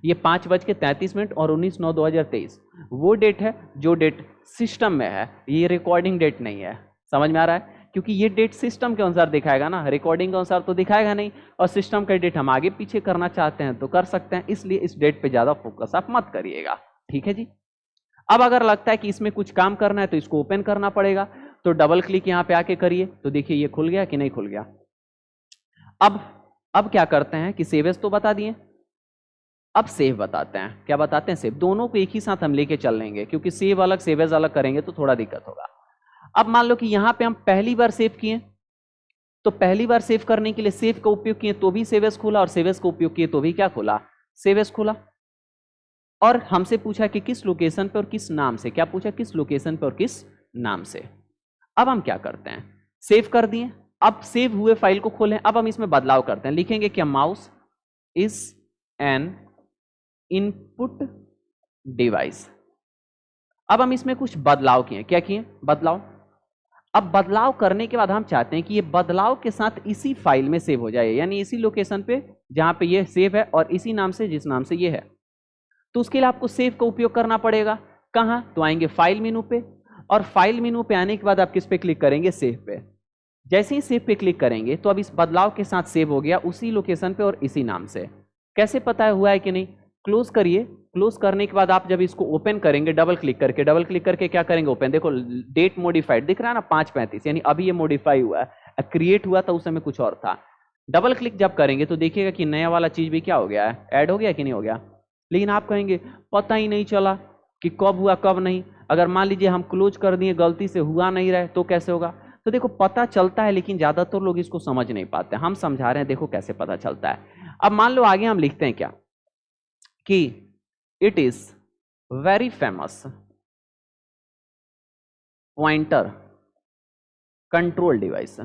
ये 5:33 और 19/9/2023 वो डेट है जो डेट सिस्टम में है, ये रिकॉर्डिंग डेट नहीं है। समझ में आ रहा है, क्योंकि ये डेट सिस्टम के अनुसार दिखाएगा ना, रिकॉर्डिंग के अनुसार तो दिखाएगा नहीं। और सिस्टम का डेट हम आगे पीछे करना चाहते हैं तो कर सकते हैं, इसलिए इस डेट पे ज्यादा फोकस आप मत करिएगा, ठीक है जी। अब अगर लगता है कि इसमें कुछ काम करना है तो इसको ओपन करना पड़ेगा, तो डबल क्लिक यहाँ पे आके करिए, तो देखिए ये खुल गया कि नहीं खुल गया। अब क्या करते हैं कि सेव एज तो बता दिए, अब सेव बताते हैं। क्या बताते हैं, सेव। दोनों को एक ही साथ हम लेके चल लेंगे, क्योंकि सेव अलग सेव एज अलग करेंगे तो थोड़ा दिक्कत होगा। अब मान लो कि यहां पे हम पहली बार सेव किए, तो पहली बार सेव करने के लिए सेव का उपयोग किए तो भी सेव एज खुला, और सेव एज का उपयोग किए तो भी क्या खुला, सेव एज खुला। और हमसे पूछा कि किस लोकेशन पे और किस नाम से, क्या पूछा, किस लोकेशन पे और किस नाम से। अब हम क्या करते हैं, सेव कर दिए। अब सेव हुए फाइल को खोलें, अब हम इसमें बदलाव करते हैं, लिखेंगे क्या, mouse is an input device. अब हम इसमें कुछ बदलाव किए, क्या किए, बदलाव। अब बदलाव करने के बाद हम चाहते हैं कि ये बदलाव के साथ इसी फाइल में सेव हो जाए, यानी इसी लोकेशन पे जहां पे ये सेव है और इसी नाम से जिस नाम से ये है। तो उसके लिए आपको सेव का उपयोग करना पड़ेगा। कहां, तो आएंगे फाइल मेनू पे, और फाइल मेनू पे आने के बाद आप किस पे क्लिक करेंगे, सेव पे। जैसे ही सेव पे क्लिक करेंगे तो अब इस बदलाव के साथ सेव हो गया उसी लोकेशन पे और इसी नाम से। कैसे पता है हुआ है कि नहीं, क्लोज करिए। क्लोज करने के बाद आप जब इसको ओपन करेंगे डबल क्लिक करके क्या करेंगे, ओपन। देखो डेट मॉडिफाइड दिख रहा है ना, 5:35, यानी अभी ये मॉडिफाई हुआ है, क्रिएट हुआ था उस समय कुछ और था। डबल क्लिक जब करेंगे तो देखिएगा कि नया वाला चीज भी क्या हो गया है, ऐड हो गया कि नहीं हो गया। लेकिन आप कहेंगे पता ही नहीं चला कि कब हुआ कब नहीं। अगर मान लीजिए हम क्लोज कर दिए, गलती से हुआ नहीं रहे तो कैसे होगा। तो देखो पता चलता है, लेकिन ज्यादातर लोग इसको समझ नहीं पाते। हम समझा रहे हैं, देखो कैसे पता चलता है। अब मान लो आगे हम लिखते हैं क्या, कि it is very famous pointer control device,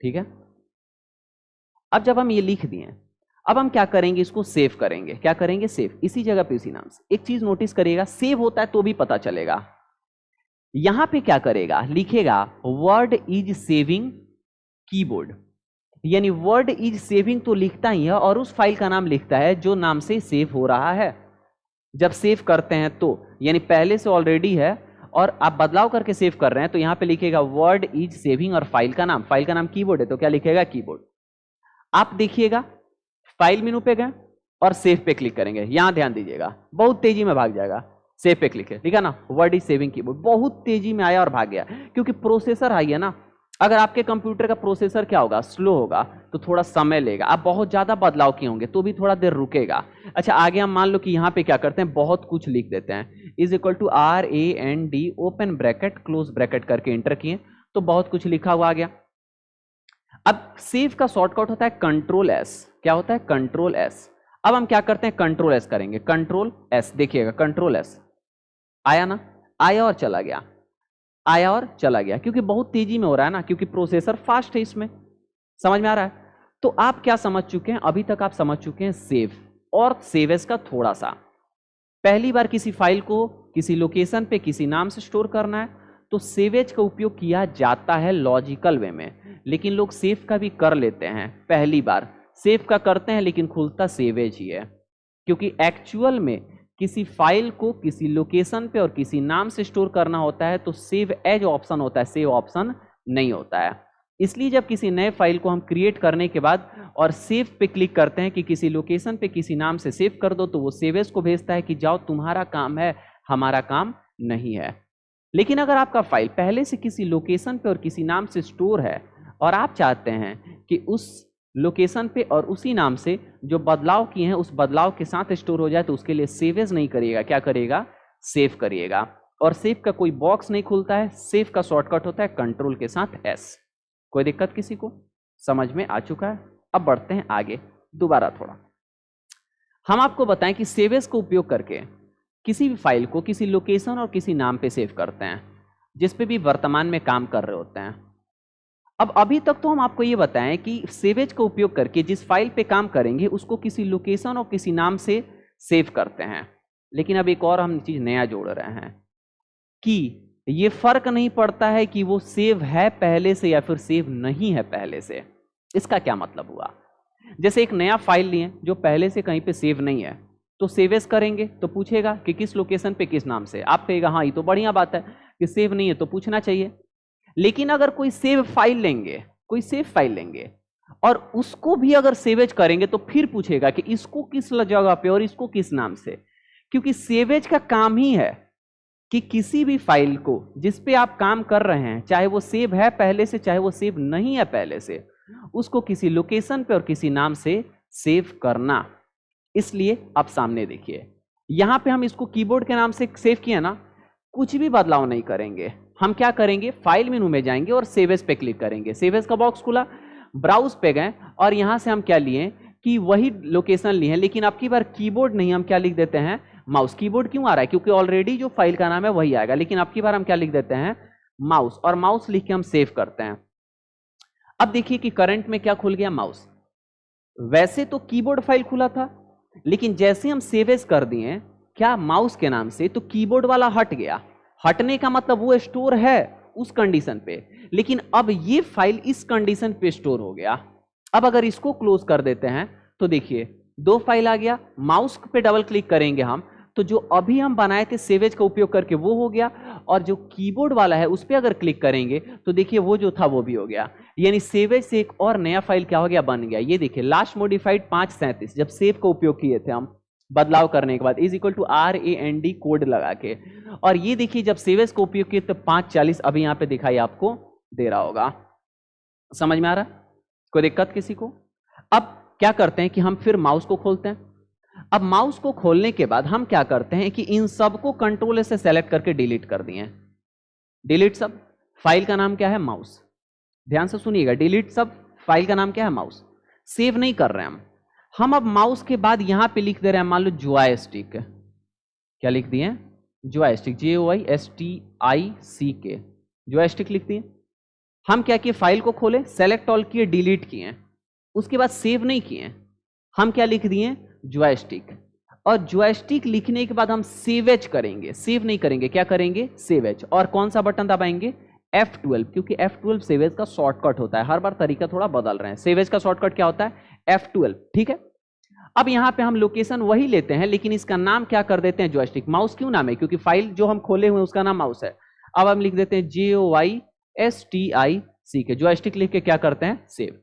ठीक है। अब जब हम ये लिख दिए, अब हम क्या करेंगे, इसको सेव करेंगे। क्या करेंगे, सेव, इसी जगह पे इसी नाम से। एक चीज नोटिस करिएगा, सेव होता है तो भी पता चलेगा। यहां पे क्या करेगा, लिखेगा वर्ड इज सेविंग कीबोर्ड, यानी वर्ड इज सेविंग तो लिखता ही है और उस फाइल का नाम लिखता है जो नाम से सेव हो रहा है। जब सेव करते हैं तो यानी पहले से ऑलरेडी है और आप बदलाव करके सेव कर रहे हैं, तो यहां पे लिखेगा वर्ड इज सेविंग और फाइल का नाम कीबोर्ड है तो क्या लिखेगा, कीबोर्ड। आप देखिएगा फाइल मेनू पे गए और सेव पे क्लिक करेंगे, यहां ध्यान दीजिएगा, बहुत तेजी में भाग जाएगा। सेव पे क्लिक है, ठीक है ना, वर्ड इज सेविंग कीबोर्ड, बहुत तेजी में आया और भाग गया, क्योंकि प्रोसेसर हाई है ना। अगर आपके कंप्यूटर का प्रोसेसर क्या होगा, स्लो होगा, तो थोड़ा समय लेगा। आप बहुत ज्यादा बदलाव किए होंगे तो भी थोड़ा देर रुकेगा। अच्छा आगे हम मान लो कि यहाँ पे क्या करते हैं, बहुत कुछ लिख देते हैं, is equal to RAND open bracket close bracket करके इंटर किए तो बहुत कुछ लिखा हुआ आ गया। अब सेव का शॉर्टकट होता है कंट्रोल एस। क्या होता है, कंट्रोल एस। अब हम क्या करते हैं, कंट्रोल एस करेंगे, कंट्रोल एस, देखिएगा कंट्रोल एस आया ना, आया और चला गया, आया और चला गया, क्योंकि बहुत तेजी में हो रहा है ना, क्योंकि प्रोसेसर फास्ट है इसमें। समझ में आ रहा है। तो आप क्या समझ चुके हैं, अभी तक आप समझ चुके हैं सेव और सेव एज का थोड़ा सा। पहली बार किसी फाइल को किसी लोकेशन पे किसी नाम से स्टोर करना है तो सेवेज का उपयोग किया जाता है लॉजिकल वे में, लेकिन लोग सेव का भी कर लेते हैं। पहली बार सेव का करते हैं लेकिन खुलता सेवेज ही है, क्योंकि एक्चुअल में किसी फाइल को किसी लोकेशन पे और किसी नाम से स्टोर करना होता है तो सेव एज ऑप्शन होता है, सेव ऑप्शन नहीं होता है। इसलिए जब किसी नए फाइल को हम क्रिएट करने के बाद और सेव पे क्लिक करते हैं कि किसी लोकेशन पे किसी नाम से सेव कर दो, तो वो सेव एज को भेजता है कि जाओ तुम्हारा काम है, हमारा काम नहीं है। लेकिन अगर आपका फाइल पहले से किसी लोकेशन पे और किसी नाम से स्टोर है और आप चाहते हैं कि उस लोकेशन पे और उसी नाम से जो बदलाव किए हैं उस बदलाव के साथ स्टोर हो जाए, तो उसके लिए सेव एज नहीं करिएगा, क्या करिएगा, सेव करिएगा। और सेव का कोई बॉक्स नहीं खुलता है, सेव का शॉर्टकट होता है कंट्रोल के साथ एस। कोई दिक्कत किसी को? समझ में आ चुका है? अब बढ़ते हैं आगे दोबारा थोड़ा। हम आपको बताएं कि सेव एज को उपयोग करके किसी भी फाइल को किसी लोकेशन और किसी नाम पे सेव करते हैं जिस पे भी वर्तमान में काम कर रहे होते हैं। अब अभी तक तो हम आपको ये बताएं कि सेव एज का उपयोग करके जिस फाइल पे काम करेंगे उसको किसी लोकेशन और किसी नाम से सेव करते हैं। लेकिन अब एक और हम चीज नया जोड़ रहे हैं कि ये फर्क नहीं पड़ता है कि वो सेव है पहले से या फिर सेव नहीं है पहले से। इसका क्या मतलब हुआ? जैसे एक नया फाइल लिए जो पहले से कहीं पे सेव नहीं है, तो सेव एज करेंगे तो पूछेगा कि किस लोकेशन पे किस नाम से। आप कहेगा हाँ ये तो बढ़िया बात है कि सेव नहीं है तो पूछना चाहिए। लेकिन अगर कोई सेव फाइल लेंगे, कोई सेव फाइल लेंगे और उसको भी अगर सेव एज करेंगे तो फिर पूछेगा कि इसको किस जगह पे और इसको किस नाम से। क्योंकि सेव एज का काम ही है कि किसी भी फाइल को जिस पे आप काम कर रहे हैं, चाहे वो सेव है पहले से चाहे वो सेव नहीं है पहले से, उसको किसी लोकेशन पे और किसी नाम से सेव करना। इसलिए आप सामने देखिए, यहां पे हम इसको कीबोर्ड के नाम से सेव किया ना, कुछ भी बदलाव नहीं करेंगे। हम क्या करेंगे, फाइल मेनू में जाएंगे और सेव एज पे क्लिक करेंगे। सेव एज का बॉक्स खुला, ब्राउज पे गए और यहां से हम क्या लिए कि वही लोकेशन लिए, लेकिन अब की बार कीबोर्ड नहीं, हम क्या लिख देते हैं, माउस। कीबोर्ड क्यों आ रहा है? क्योंकि ऑलरेडी जो फाइल का नाम है वही आएगा, लेकिन अब की बार हम क्या लिख देते हैं, माउस। और माउस लिख के हम सेव करते हैं। अब देखिए कि करंट में क्या खुल गया, माउस। वैसे तो कीबोर्ड फाइल खुला था, लेकिन जैसे हम सेव एज कर दिए क्या माउस के नाम से, तो कीबोर्ड वाला हट गया। हटने का मतलब वो स्टोर है उस कंडीशन पे, लेकिन अब ये फाइल इस कंडीशन पे स्टोर हो गया। अब अगर इसको क्लोज कर देते हैं तो देखिए दो फाइल आ गया। माउस पे डबल क्लिक करेंगे हम तो जो अभी हम बनाए थे सेव एज का उपयोग करके वो हो गया, और जो कीबोर्ड वाला है उस पर अगर क्लिक करेंगे तो देखिए वो जो था वो भी हो गया। यानी सेव एज से एक और नया फाइल क्या हो गया, बन गया। ये देखिए लास्ट मॉडिफाइड 537 जब सेव का उपयोग किए थे हम बदलाव करने के बाद is equal to RAND code लगा के, और ये देखिए जब सेव एज का उपयोग किए तो 540 अभी यहां पे दिखाई आपको दे रहा होगा। समझ में आ रहा है? कोई दिक्कत किसी को? अब क्या करते हैं कि हम फिर माउस को खोलते हैं। अब माउस को खोलने के बाद हम क्या करते हैं कि इन सबको कंट्रोल से सेलेक्ट करके डिलीट कर दिए। डिलीट सब, फाइल का नाम क्या है, माउस। ध्यान से सुनिएगा, डिलीट सब, फाइल का नाम क्या है, माउस। सेव नहीं कर रहे हैं हम अब माउस के बाद यहां पे लिख दे रहे हैं मान लो जॉयस्टिक। क्या लिख दिए, जॉयस्टिक, JOYSTIC, जॉयस्टिक लिख दिए। हम क्या किए, फाइल को खोले, सेलेक्ट ऑल किए, डिलीट किए, उसके बाद सेव नहीं किए, हम क्या लिख दिए, जॉयस्टिक। और जॉयस्टिक लिखने के बाद हम सेव एज करेंगे, सेव नहीं करेंगे, क्या करेंगे, सेव एज। और कौन सा बटन दबाएंगे, F12, क्योंकि F12 सेव एज का शॉर्टकट होता है। हर बार तरीका थोड़ा बदल रहे हैं। सेव एज का शॉर्टकट क्या होता है, F12, ठीक है। अब यहां पे हम लोकेशन वही लेते हैं, लेकिन इसका नाम क्या कर देते हैं, जॉयस्टिक। माउस क्यों नाम है, क्योंकि फाइल जो हम खोले हुए हैं उसका नाम माउस है। अब हम लिख देते हैं JOYSTIC, जॉयस्टिक लिख के क्या करते हैं, सेव।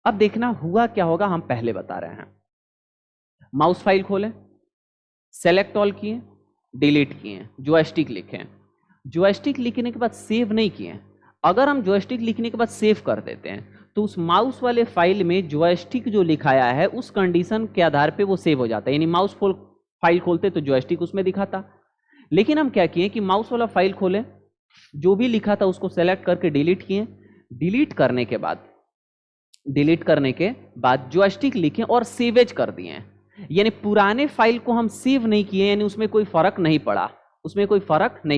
अब देखना हुआ क्या होगा, हम पहले बता रहे हैं। माउस फाइल खोलें, सेलेक्ट ऑल किए, डिलीट किए, जॉयस्टिक लिखें। जॉयस्टिक लिखने के बाद सेव नहीं किए। अगर हम जॉयस्टिक लिखने के बाद सेव कर देते हैं तो उस माउस वाले फाइल में जॉयस्टिक जो लिखाया है उस कंडीशन के आधार पे वो सेव हो जाता है। यानी माउस फाइल खोलते तो जॉयस्टिक उसमें दिखाता। लेकिन हम क्या किए कि माउस वाला फाइल खोले, जो भी लिखा था उसको सेलेक्ट करके डिलीट किए। डिलीट करने के बाद जॉयस्टिक लिखे और सेव एज कर दिए। यानी पुराने फाइल को हम सेव नहीं किए, यानी उसमें कोई फर्क नहीं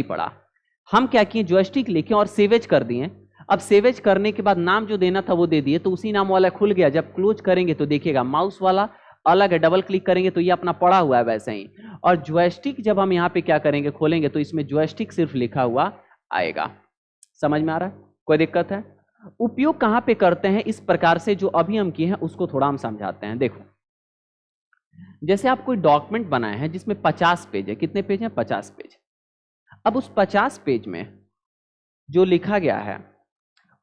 पड़ा, हम क्या किए, जॉयस्टिक लिखे और सेव एज कर दिए। अब सेव एज करने के बाद नाम जो देना था वो दे दिए, तो उसी नाम वाला खुल गया। जब क्लोज करेंगे तो देखिएगा माउस वाला अलग है, डबल क्लिक करेंगे तो ये अपना पड़ा हुआ है वैसे ही। और जॉयस्टिक जब हम यहाँ पे क्या करेंगे, खोलेंगे तो इसमें जॉयस्टिक सिर्फ लिखा हुआ आएगा। समझ में आ रहा है? कोई दिक्कत है? उपयोग कहां पे करते हैं इस प्रकार से जो अभी हम किए हैं उसको थोड़ा हम समझाते हैं। देखो, जैसे आप कोई डॉक्यूमेंट बनाए हैं जिसमें 50 पेज है। कितने पेज हैं, 50 पेज। अब उस 50 पेज में जो लिखा गया है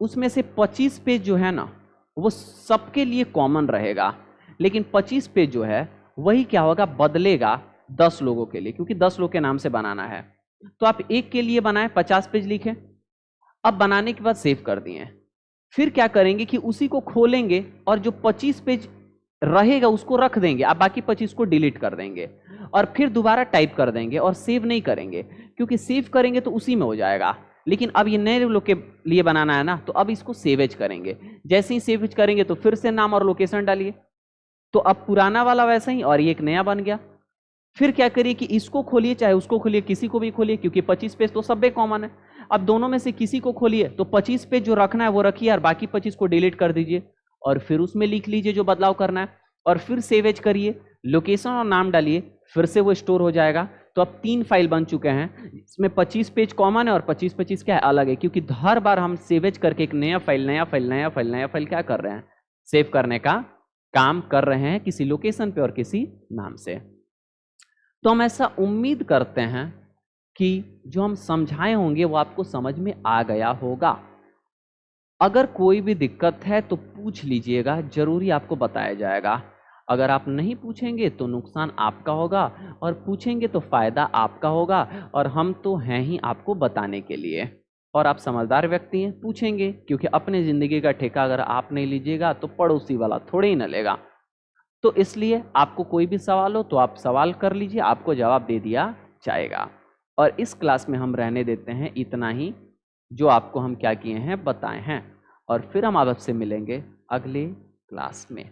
उसमें से 25 पेज जो है ना वो सबके लिए कॉमन रहेगा, लेकिन 25 पेज जो है वही क्या होगा, बदलेगा 10 लोगों के लिए, क्योंकि 10 लोग के नाम से बनाना है। तो आप एक के लिए बनाए 50 पेज लिखे, अब बनाने के बाद सेव कर दिए, फिर क्या करेंगे कि उसी को खोलेंगे और जो 25 पेज रहेगा उसको रख देंगे, आप बाकी 25 को डिलीट कर देंगे और फिर दोबारा टाइप कर देंगे और सेव नहीं करेंगे, क्योंकि सेव करेंगे तो उसी में हो जाएगा। लेकिन अब ये नए लोग के लिए बनाना है ना, तो अब इसको सेवेज करेंगे। जैसे ही सेवेज करेंगे तो फिर से नाम और लोकेशन डालिए, तो अब पुराना वाला वैसा ही और ये एक नया बन गया। फिर क्या करिए कि इसको खोलिए चाहे उसको खोलिए, किसी को भी खोलिए, क्योंकि 25 पेज तो सब पे कॉमन है। अब दोनों में से किसी को खोलिए, तो 25 पेज जो रखना है वो रखिए और बाकी 25 को डिलीट कर दीजिए और फिर उसमें लिख लीजिए जो बदलाव करना है और फिर सेवेज करिए, लोकेशन और नाम डालिए, फिर से वो स्टोर हो जाएगा। तो अब 3 फाइल बन चुके हैं, इसमें 25 पेज कॉमन है और 25 क्या है, अलग है, क्योंकि हर बार हम सेवेज करके एक नया फाइल नया फाइल नया फाइल नया फाइल क्या कर रहे हैं, सेव करने का काम कर रहे हैं किसी लोकेशन पे और किसी नाम से। तो हम ऐसा उम्मीद करते हैं कि जो हम समझाए होंगे वो आपको समझ में आ गया होगा। अगर कोई भी दिक्कत है तो पूछ लीजिएगा, जरूरी आपको बताया जाएगा। अगर आप नहीं पूछेंगे तो नुकसान आपका होगा और पूछेंगे तो फायदा आपका होगा, और हम तो हैं ही आपको बताने के लिए। और आप समझदार व्यक्ति हैं, पूछेंगे, क्योंकि अपने जिंदगी का ठेका अगर आप नहीं लीजिएगा तो पड़ोसी वाला थोड़े ही न लेगा। तो इसलिए आपको कोई भी सवाल हो तो आप सवाल कर लीजिए, आपको जवाब दे दिया जाएगा। और इस क्लास में हम रहने देते हैं इतना ही, जो आपको हम क्या किए हैं बताए हैं, और फिर हम आपसे मिलेंगे अगले क्लास में।